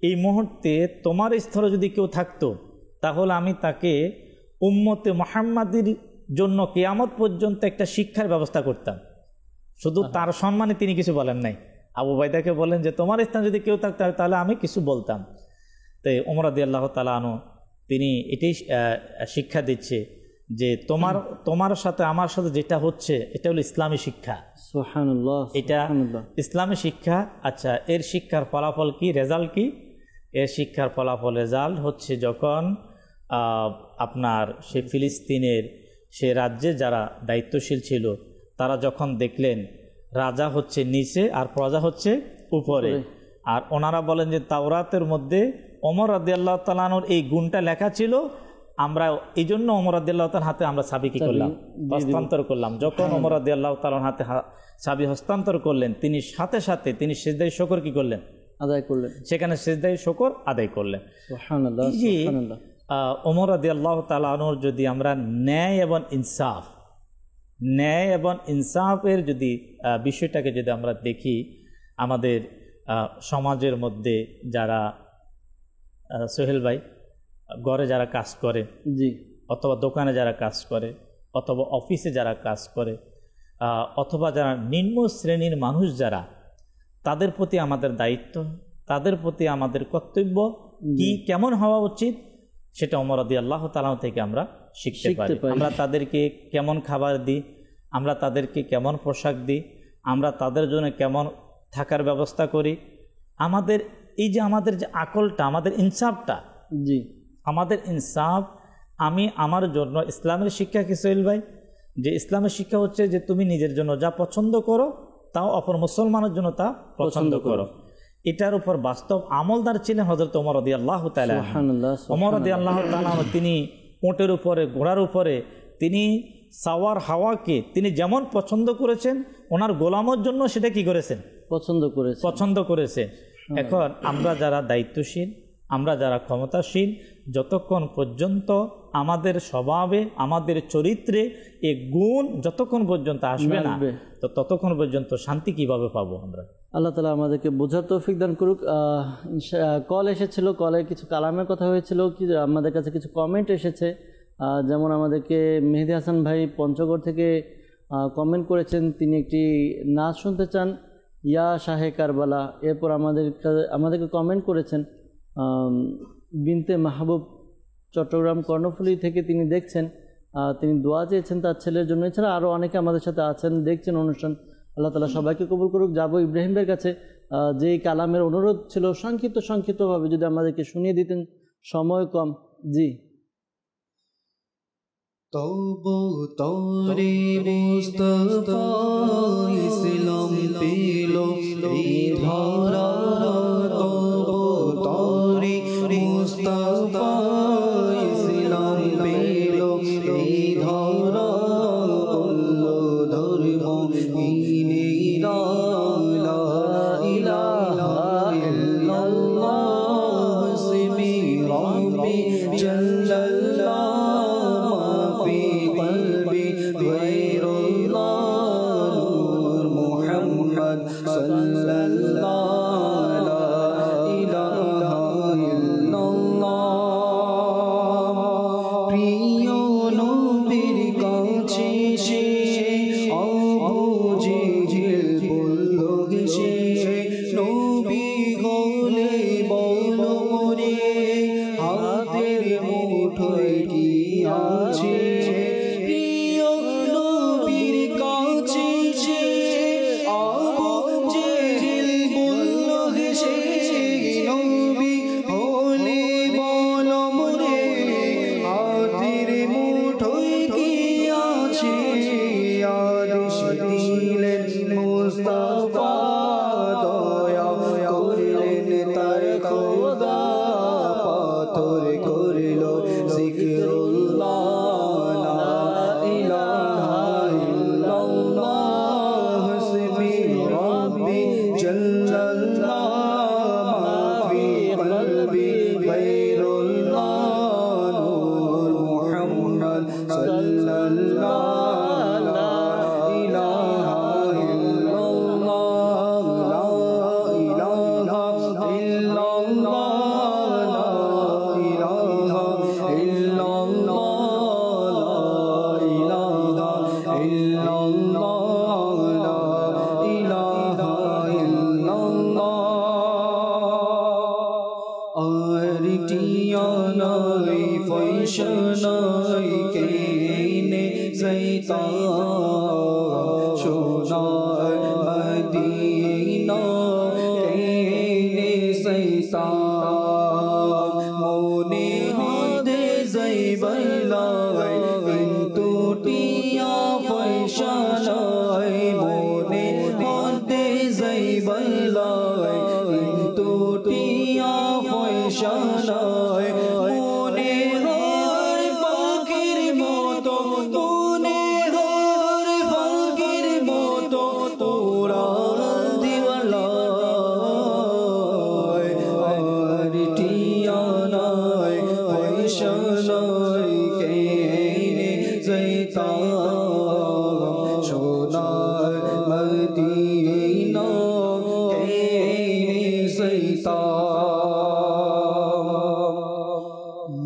এই মুহূর্তে তোমার স্তরে যদি কেউ থাকতো, তাহলে আমি তাকে উম্মতে মুহাম্মাদির জন্য কিয়ামত পর্যন্ত একটা শিক্ষার ব্যবস্থা করতাম। শুধু তার সম্মানে তিনি কিছু বলেন নাই, আবু ওবায়দাকে বলেন যে তোমার স্থানে যদি কেউ থাকতো তাহলে আমি কিছু বলতাম। তাই ওমর রাদিয়াল্লাহু তাআলা আনহু তিনি এটাই শিক্ষা দিচ্ছে যে তোমার সাথে আমার সাথে যেটা হচ্ছে এটা হলো ইসলামী শিক্ষা। সুবহানাল্লাহ, এটা ইসলামী শিক্ষা। আচ্ছা, এর শিক্ষার ফলাফল কি, রেজাল্ট কি? এর শিক্ষার ফলাফল রেজাল্ট হচ্ছে যখন আপনার সে ফিলিস্তিনের সে রাজ্যে যারা দায়িত্বশীল ছিল, তারা যখন দেখলেন রাজা হচ্ছে নিচে আর প্রজা হচ্ছে উপরে, আর ওনারা বলেন যে তাওরাতের মধ্যে ওমর রাদিয়াল্লাহু তাআলা আনহুর এই গুণটা লেখা ছিল, আমরা এই জন্য ওমর রাদিয়াল্লাহু তাআলার হাতে আমরা চাবি কি করলাম? হস্তান্তর করলাম। যখন ওমর রাদিয়াল্লাহু তাআলার হাতে চাবি হস্তান্তর করলেন, তিনি সাথে সাথে তিনি সিজদায়ে শুকর কি করলেন? আদায় করলেন। সেখানে সিজদায়ে শুকর আদায় করলেন। সুবহানাল্লাহ, সুবহানাল্লাহ। ওমর রাদিয়াল্লাহু তাআলা আনহুর যদি আমরা ন্যায় এবং ইনসাফের যদি বিষয়টাকে যদি আমরা দেখি, আমাদের সমাজের মধ্যে যারা সোহেল ভাই ঘরে যারা কাজ করে, অথবা দোকানে যারা কাজ করে, অথবা অফিসে যারা কাজ করে, অথবা যারা নিম্ন শ্রেণীর মানুষ যারা, তাদের প্রতি আমাদের দায়িত্ব তাদের প্রতি আমাদের কর্তব্য কি, কেমন হওয়া উচিত, সেটা ওমর রাদিয়াল্লাহু তাআলা থেকে আমরা শিখতে পারি। আমরা তাদেরকে কেমন খাবার দিই, আমরা তাদেরকে কেমন পোশাক দিই, আমরা তাদের জন্য কেমন থাকার ব্যবস্থা করি, আমাদের এই যে আমাদের যে আকলটা, আমাদের ইনসাফটা, আমাদের ইনসাফ। আমি আমার জন্য ইসলামের শিক্ষা কি সোহেল ভাই? যে ইসলামের শিক্ষা হচ্ছে যে তুমি নিজের জন্য যা পছন্দ করো তাও অপর মুসলমানের জন্য তা পছন্দ করো। এটার উপর বাস্তব আমলদার ছিলেন হযরত ওমর রাদিয়াল্লাহু তাআলা। ওমর রাদিয়াল্লাহু তাআলা তিনি উটের উপরে, ঘোড়ার উপরে, তিনি সাওয়ার হাওয়াকে তিনি যেমন পছন্দ করেছেন, ওনার গোলামের জন্য সেটা কি করেছেন? পছন্দ করেছেন। এখন আমরা যারা দায়িত্বশীল, আমরা যারা ক্ষমতাশীল, যতক্ষণ পর্যন্ত আমাদের স্বভাবে, আমাদের চরিত্রে এই গুণ যতক্ষণ পর্যন্ত আসবে না, তো ততক্ষণ পর্যন্ত শান্তি কিভাবে পাবো আমরা? আল্লাহ তাআলা আমাদেরকে বোঝার তৌফিক দান করুক। কল এসেছিল, কলে কিছু কালামের কথা হয়েছিল, কি আমাদের কাছে কিছু কমেন্ট এসেছে। যেমন আমাদেরকে মেহেদি হাসান ভাই পঞ্চগড় থেকে কমেন্ট করেছেন, তিনি একটি নাচ শুনতে চান, ইয়া শাহে কারবালা। এরপর আমাদেরকে কমেন্ট করেছেন বিনতে মাহবুব চট্টগ্রাম কর্ণফুলী থেকে, তিনি দেখছেন, তিনি দোয়া চেয়েছেন তার ছেলের জন্য। এছাড়া আরও অনেকে আমাদের সাথে আছেন, দেখছেন অনুষ্ঠান। আল্লাহ তাআলা সবাইকে কবুল করুক। যাবো ইব্রাহিম ভাইয়ের কাছে, যেই কালামের অনুরোধ ছিল সংক্ষিপ্তভাবে যদি আমাদেরকে শুনিয়ে দিতেন, সময় কম। জি। তবু তোরে মুস্তাফা ইসলাম পেল এই ধরা, তবু তোরে মুস্তাফা ইসলাম পেল এই ধরা, বলল ধর্ম ইনেরা লা ইলাহা ইল্লাল্লাহ হাসবি রাব্বি জাল্লাল্লাহ غير الله نور محمد صلى الله لا إله إلا الله প্রিয় নবীর কাছে সে আবু জেহেল বলল সে, নবী হলে বলো রে হাতের মুঠোয় কি আছে?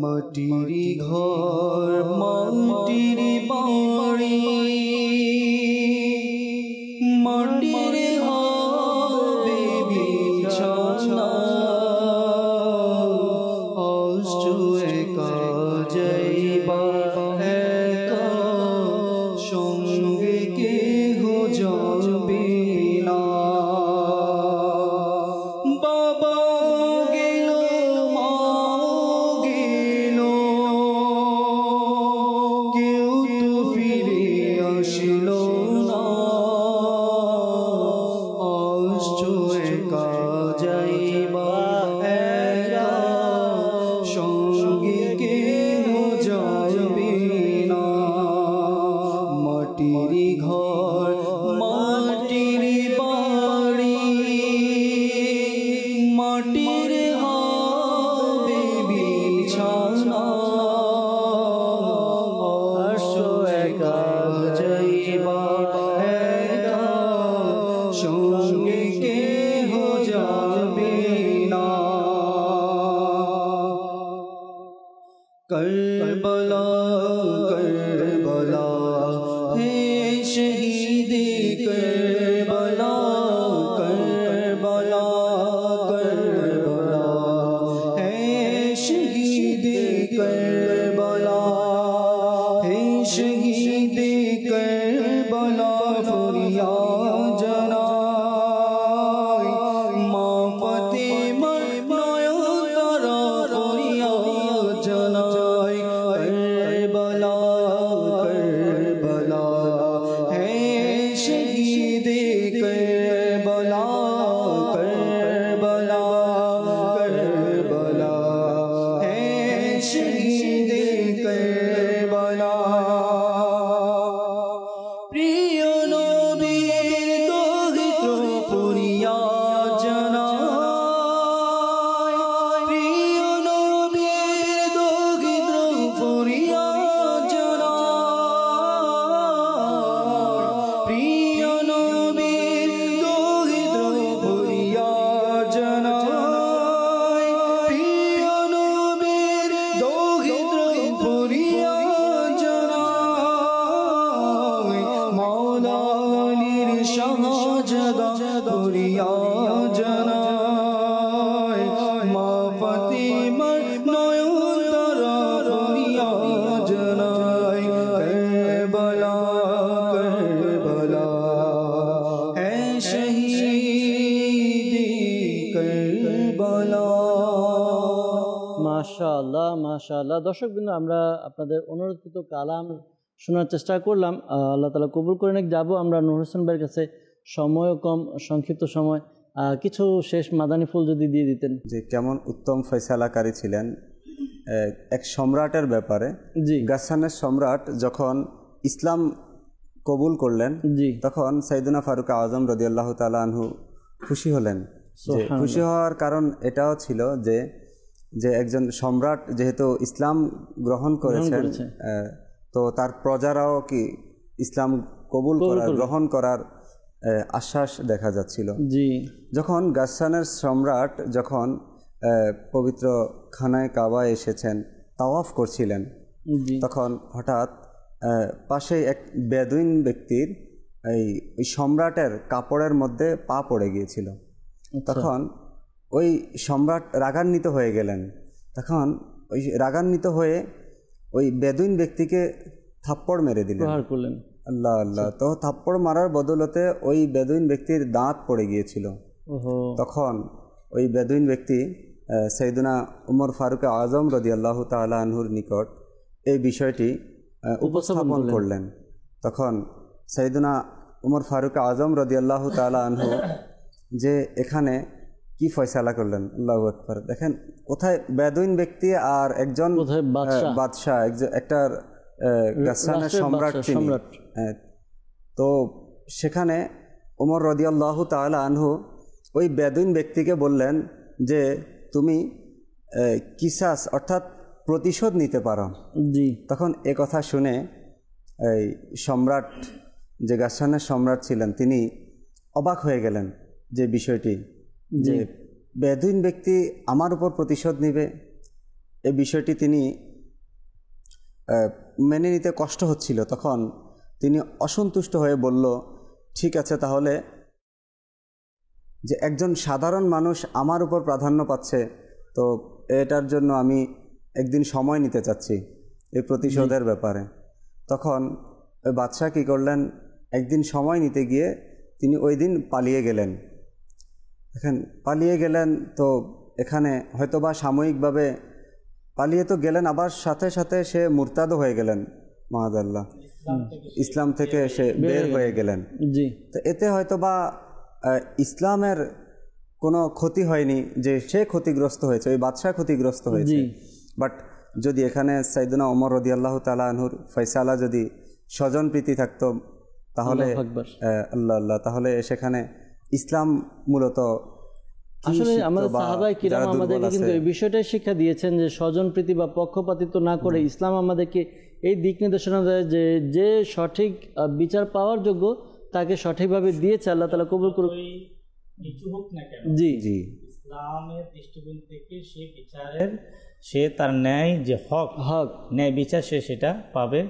মাটির ঘর মাটির বাড়ি মাটির হবে বিছানা करबला करबला हे शहीद करबला करबला करबला हे शहीद करबला हे शहीद करबला फरियाद জানাই মা ফাতেমার নয়নতারা ফরিয়াদ জানাই করবলা করবলা হে শহীদ করবলা করবলা করবলা হে শহীদ করবলা প্রিয় নবীর দহিত্র ফরিয়াদ জানাই প্রিয় নবীর দহিত্র ফরিয়াদ জানাই প্রিয় নবীর দহিত্র ফরিয়াদ জানাই প্রিয় নবীর দহিত্র ফরিয়াদ জানাই মাওলা আলীর শাহজাদা ফরিয়াদ জানাই মা ফাতিমার নয়নতারা ফরিয়াদ জানাই করবলা করবলা হে শহীদ করবলা। মাশাআল্লাহ মাশাআল্লাহ। দর্শকবৃন্দ, আমরা আপনাদের অনুরোধকৃত কালাম শোনার চেষ্টা করলাম। আল্লাহ তাআলা কবুল করে নিক। যাবো আমরা নূর হোসেন ভাইয়ের কাছে, সময়ও কম, সংক্ষিপ্ত সময়, কিছু শেষ মাদানী ফুল যদি দিয়ে দিতেন। যে কেমন উত্তম ফয়সালাকারী ছিলেন এক সম্রাটের ব্যাপারে। জি, গাসসানের সম্রাট যখন ইসলাম কবুল করলেন জি, তখন সাইয়েদনা ফারুক আজম রাদিয়াল্লাহু তাআলা আনহু খুশি হলেন। যে খুশি হওয়ার কারণ এটাও ছিল যে যে একজন সম্রাট যেহেতু ইসলাম গ্রহণ করেছেন, তো তার প্রজারাও কি ইসলাম কবুল করার গ্রহণ করার আশ্বাস দেখা যাচ্ছিল। জি, যখন গাসসানের সম্রাট যখন পবিত্র খানায় কাবায় এসেছেন, তাওয়াফ করছিলেন, তখন হঠাৎ পাশে এক বেদুইন ব্যক্তির ওই সম্রাটের কাপড়ের মধ্যে পা পড়ে গিয়েছিল। তখন ওই সম্রাট রাগান্বিত হয়ে গেলেন। তখন ওই রাগান্বিত হয়ে ওই বেদুইন ব্যক্তিকে থাপ্পড় মেরে দিলেন। আল্লাহ আল্লাহ। তো থাপ্পড় মারার বদলতে ওই বেদুইন ব্যক্তির দাঁত পড়ে গিয়েছিল। তখন ওই বেদুইন ব্যক্তি সাইয়েদনা উমর ফারুক আজম রাদিয়াল্লাহু তাআলা আনহুর নিকট এই বিষয়টি উপস্থাপন করলেন। তখন সাইয়েদনা উমর ফারুক আজম রাদিয়াল্লাহু তাআলা আনহু যে এখানে কি ফয়সালা করলেন, আল্লাহু আকবার। দেখেন কোথায় বেদুইন ব্যক্তি আর একজন বাদশাহ, একটা গাসসানের সম্রাট। তো সেখানে উমর রাদিয়াল্লাহু তাআলা আনহু ওই বেদুইন ব্যক্তিকে বললেন যে তুমি কিসাস অর্থাৎ প্রতিশোধ নিতে পারো। জি। তখন এ কথা শুনে এই সম্রাট, যে গাসসানের সম্রাট ছিলেন, তিনি অবাক হয়ে গেলেন যে বিষয়টি, যে বেদুইন ব্যক্তি আমার উপর প্রতিশোধ নিবে, এই বিষয়টি তিনি মেনে নিতে কষ্ট হচ্ছিল। তখন তিনি অসন্তুষ্ট হয়ে বলল, ঠিক আছে, তাহলে যে একজন সাধারণ মানুষ আমার উপর প্রাধান্য পাচ্ছে, তো এটার জন্য আমি একদিন সময় নিতে চাচ্ছি এই প্রতিশোধের ব্যাপারে। তখন ওই বাদশাহ কী করলেন, একদিন সময় নিতে গিয়ে তিনি ওই দিন পালিয়ে গেলেন। এখন পালিয়ে গেলেন, তো এখানে হয়তোবা সাময়িকভাবে পালিয়ে তো গেলেন, আবার সাথে সাথে সে মুরতাদও হয়ে গেলেন, মাআযাল্লাহ, ইসলাম থেকে সে বের হয়ে গেলেন। জি। তো এতে হয়তোবা ইসলামের কোনো ক্ষতি হয়নি, যে সে ক্ষতিগ্রস্ত হয়েছে, ওই বাদশাহ ক্ষতিগ্রস্ত হয়েছে। বাট যদি এখানে সাইয়েদনা ওমর রাদিয়াল্লাহু তাআলা আনহুর ফয়সালা যদি স্বজন প্রীতি থাকতো, তাহলে আল্লাহ আল্লাহ, তাহলে সেখানে ইসলাম মূলত আসলে আমাদের সাহাবায়ে কিরাম আমাদেরকে কিন্তু এই বিষয়টাই শিক্ষা দিয়েছেন যে স্বজনপ্রীতি বা পক্ষপাতিত্ব না করে ইসলাম আমাদেরকে এই দিক নির্দেশনা দেয় যে যে সঠিক বিচার পাওয়ার যোগ্য তাকে সঠিকভাবে দিয়েছে। আল্লাহ তাআলা কবুল করুক। জি জি, ইসলামের দৃষ্টিকোণ থেকে সে তার ন্যায় যে হক ন্যায় বিচার সে সেটা পাবে।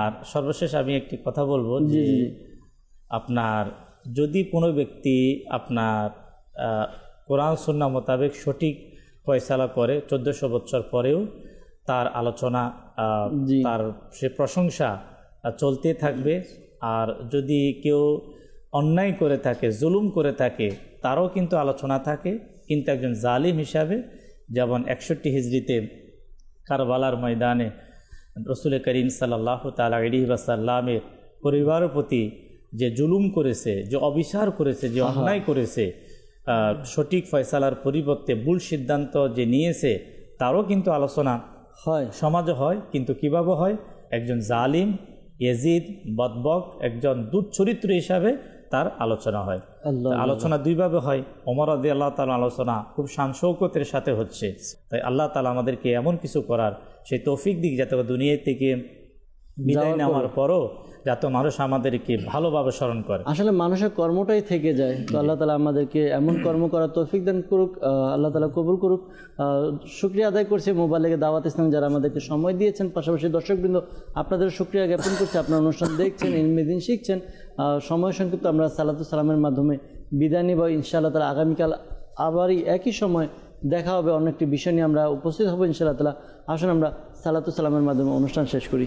আর সর্বশেষ আমি একটি কথা বলবো যে আপনার যদি কোনো ব্যক্তি আপনার কোরআন সুন্নাহ মোতাবেক সঠিক ফয়সালা করে 1400 বছর পরেও তার আলোচনা তার সে প্রশংসা চলতে থাকবে। আর যদি কেউ অন্যায় করে থাকে, জুলুম করে থাকে, তারও কিন্তু আলোচনা থাকে। কিন্তু একজন জালিম হিসাবে, যেমন 61 হিজরিতে কারবালার ময়দানে রসুল করিম সাল্লাল্লাহু তাআলা আলাইহি ওয়াসাল্লামের পরিবারের প্রতি যে জুলুম করেছে, যে অবিচার করেছে, যে অন্যায় করেছে, সঠিক ফয়সালার পরিবর্তে ভুল সিদ্ধান্ত যে নিয়েছে, তারও কিন্তু আলোচনা হয়, সমাজে হয়। কিন্তু কিভাবে হয়? একজন জালিম, ইয়াজিদ, বদবক, একজন দুঃচরিত্র হিসাবে তার আলোচনা হয়। আলোচনা দুইভাবে হয়। ওমর রাদিয়াল্লাহু তাআলা আলোচনা খুব শান শৌকতের সাথে হচ্ছে। তাই আল্লাহ তাআলা আমাদেরকে এমন কিছু করার সেই তৌফিক দিক, যাতে দুনিয়া থেকে বিদায় নেওয়ার পরও যাতে মানুষ আমাদেরকে ভালোভাবে স্মরণ করে। আসলে মানুষের কর্মটাই থেকে যায়। তো আল্লাহ তাআলা আমাদেরকে এমন কর্ম করার তৌফিক দান করুক, আল্লাহ তাআলা কবুল করুক। শুকরিয়া আদায় করছি মোবাইলে দাওয়াত ইসলাম যারা আমাদেরকে সময় দিয়েছেন, পাশাপাশি দর্শকবৃন্দ আপনাদের শুকরিয়া জ্ঞাপন করছি। আপনার অনুষ্ঠান দেখছেন, ইলমে দ্বীন শিখছেন। সময় সংক্ষিপ্ত, আমরা সালাতুস সালামের মাধ্যমে বিদায় নিব। ইনশাআল্লাহ তাআলা আগামীকাল আবারই একই সময় দেখা হবে, অন্য একটি বিষয় নিয়ে আমরা উপস্থিত হব ইনশাআল্লাহ তাআলা। আসুন আমরা সালাতুস সালামের মাধ্যমে অনুষ্ঠান শেষ করি।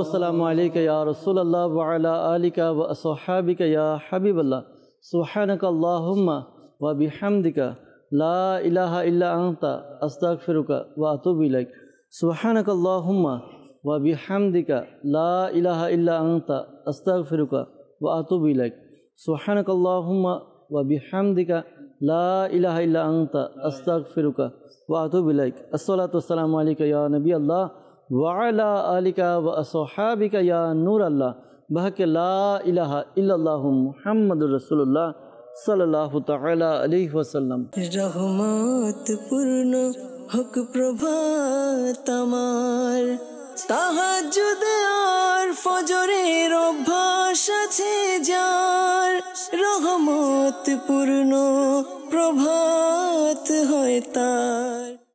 अस्सलामु अलैका या रसूलल्लाह व अला आलिका व अस्हाबिका या हबीबल्लाह सुब्हानका अल्लाहुम्मा व बिहम्दिका ला इलाहा इल्ला अंता अस्तगफिरुका व अतूबु इलैक सुब्हानका अल्लाहुम्मा व बिहम्दिका ला इलाहा इल्ला अंता अस्तगफिरुका व अतूबु इलैक सुब्हानका अल्लाहुम्मा व बिहम्दिका ला इलाहा इल्ला अंता अस्तगफिरुका व अतूबु इलैक अस्सलातु वस्सलामु अलैका या नबी अल्लाह वाला आलिका व असहाबिका या नूर अल्लाह बहक ला इलाहा इल्लल्लाहु मुहम्मदुर रसूलुल्लाह सल्लल्लाहु ताला अलैहि वसल्लम। रहमत पूर्ण हक प्रभात আমার তাহাজ্জুদ আর ফজরের অভ্যাস আছে যার রহমত পূর্ণ প্রভাত হয় তার।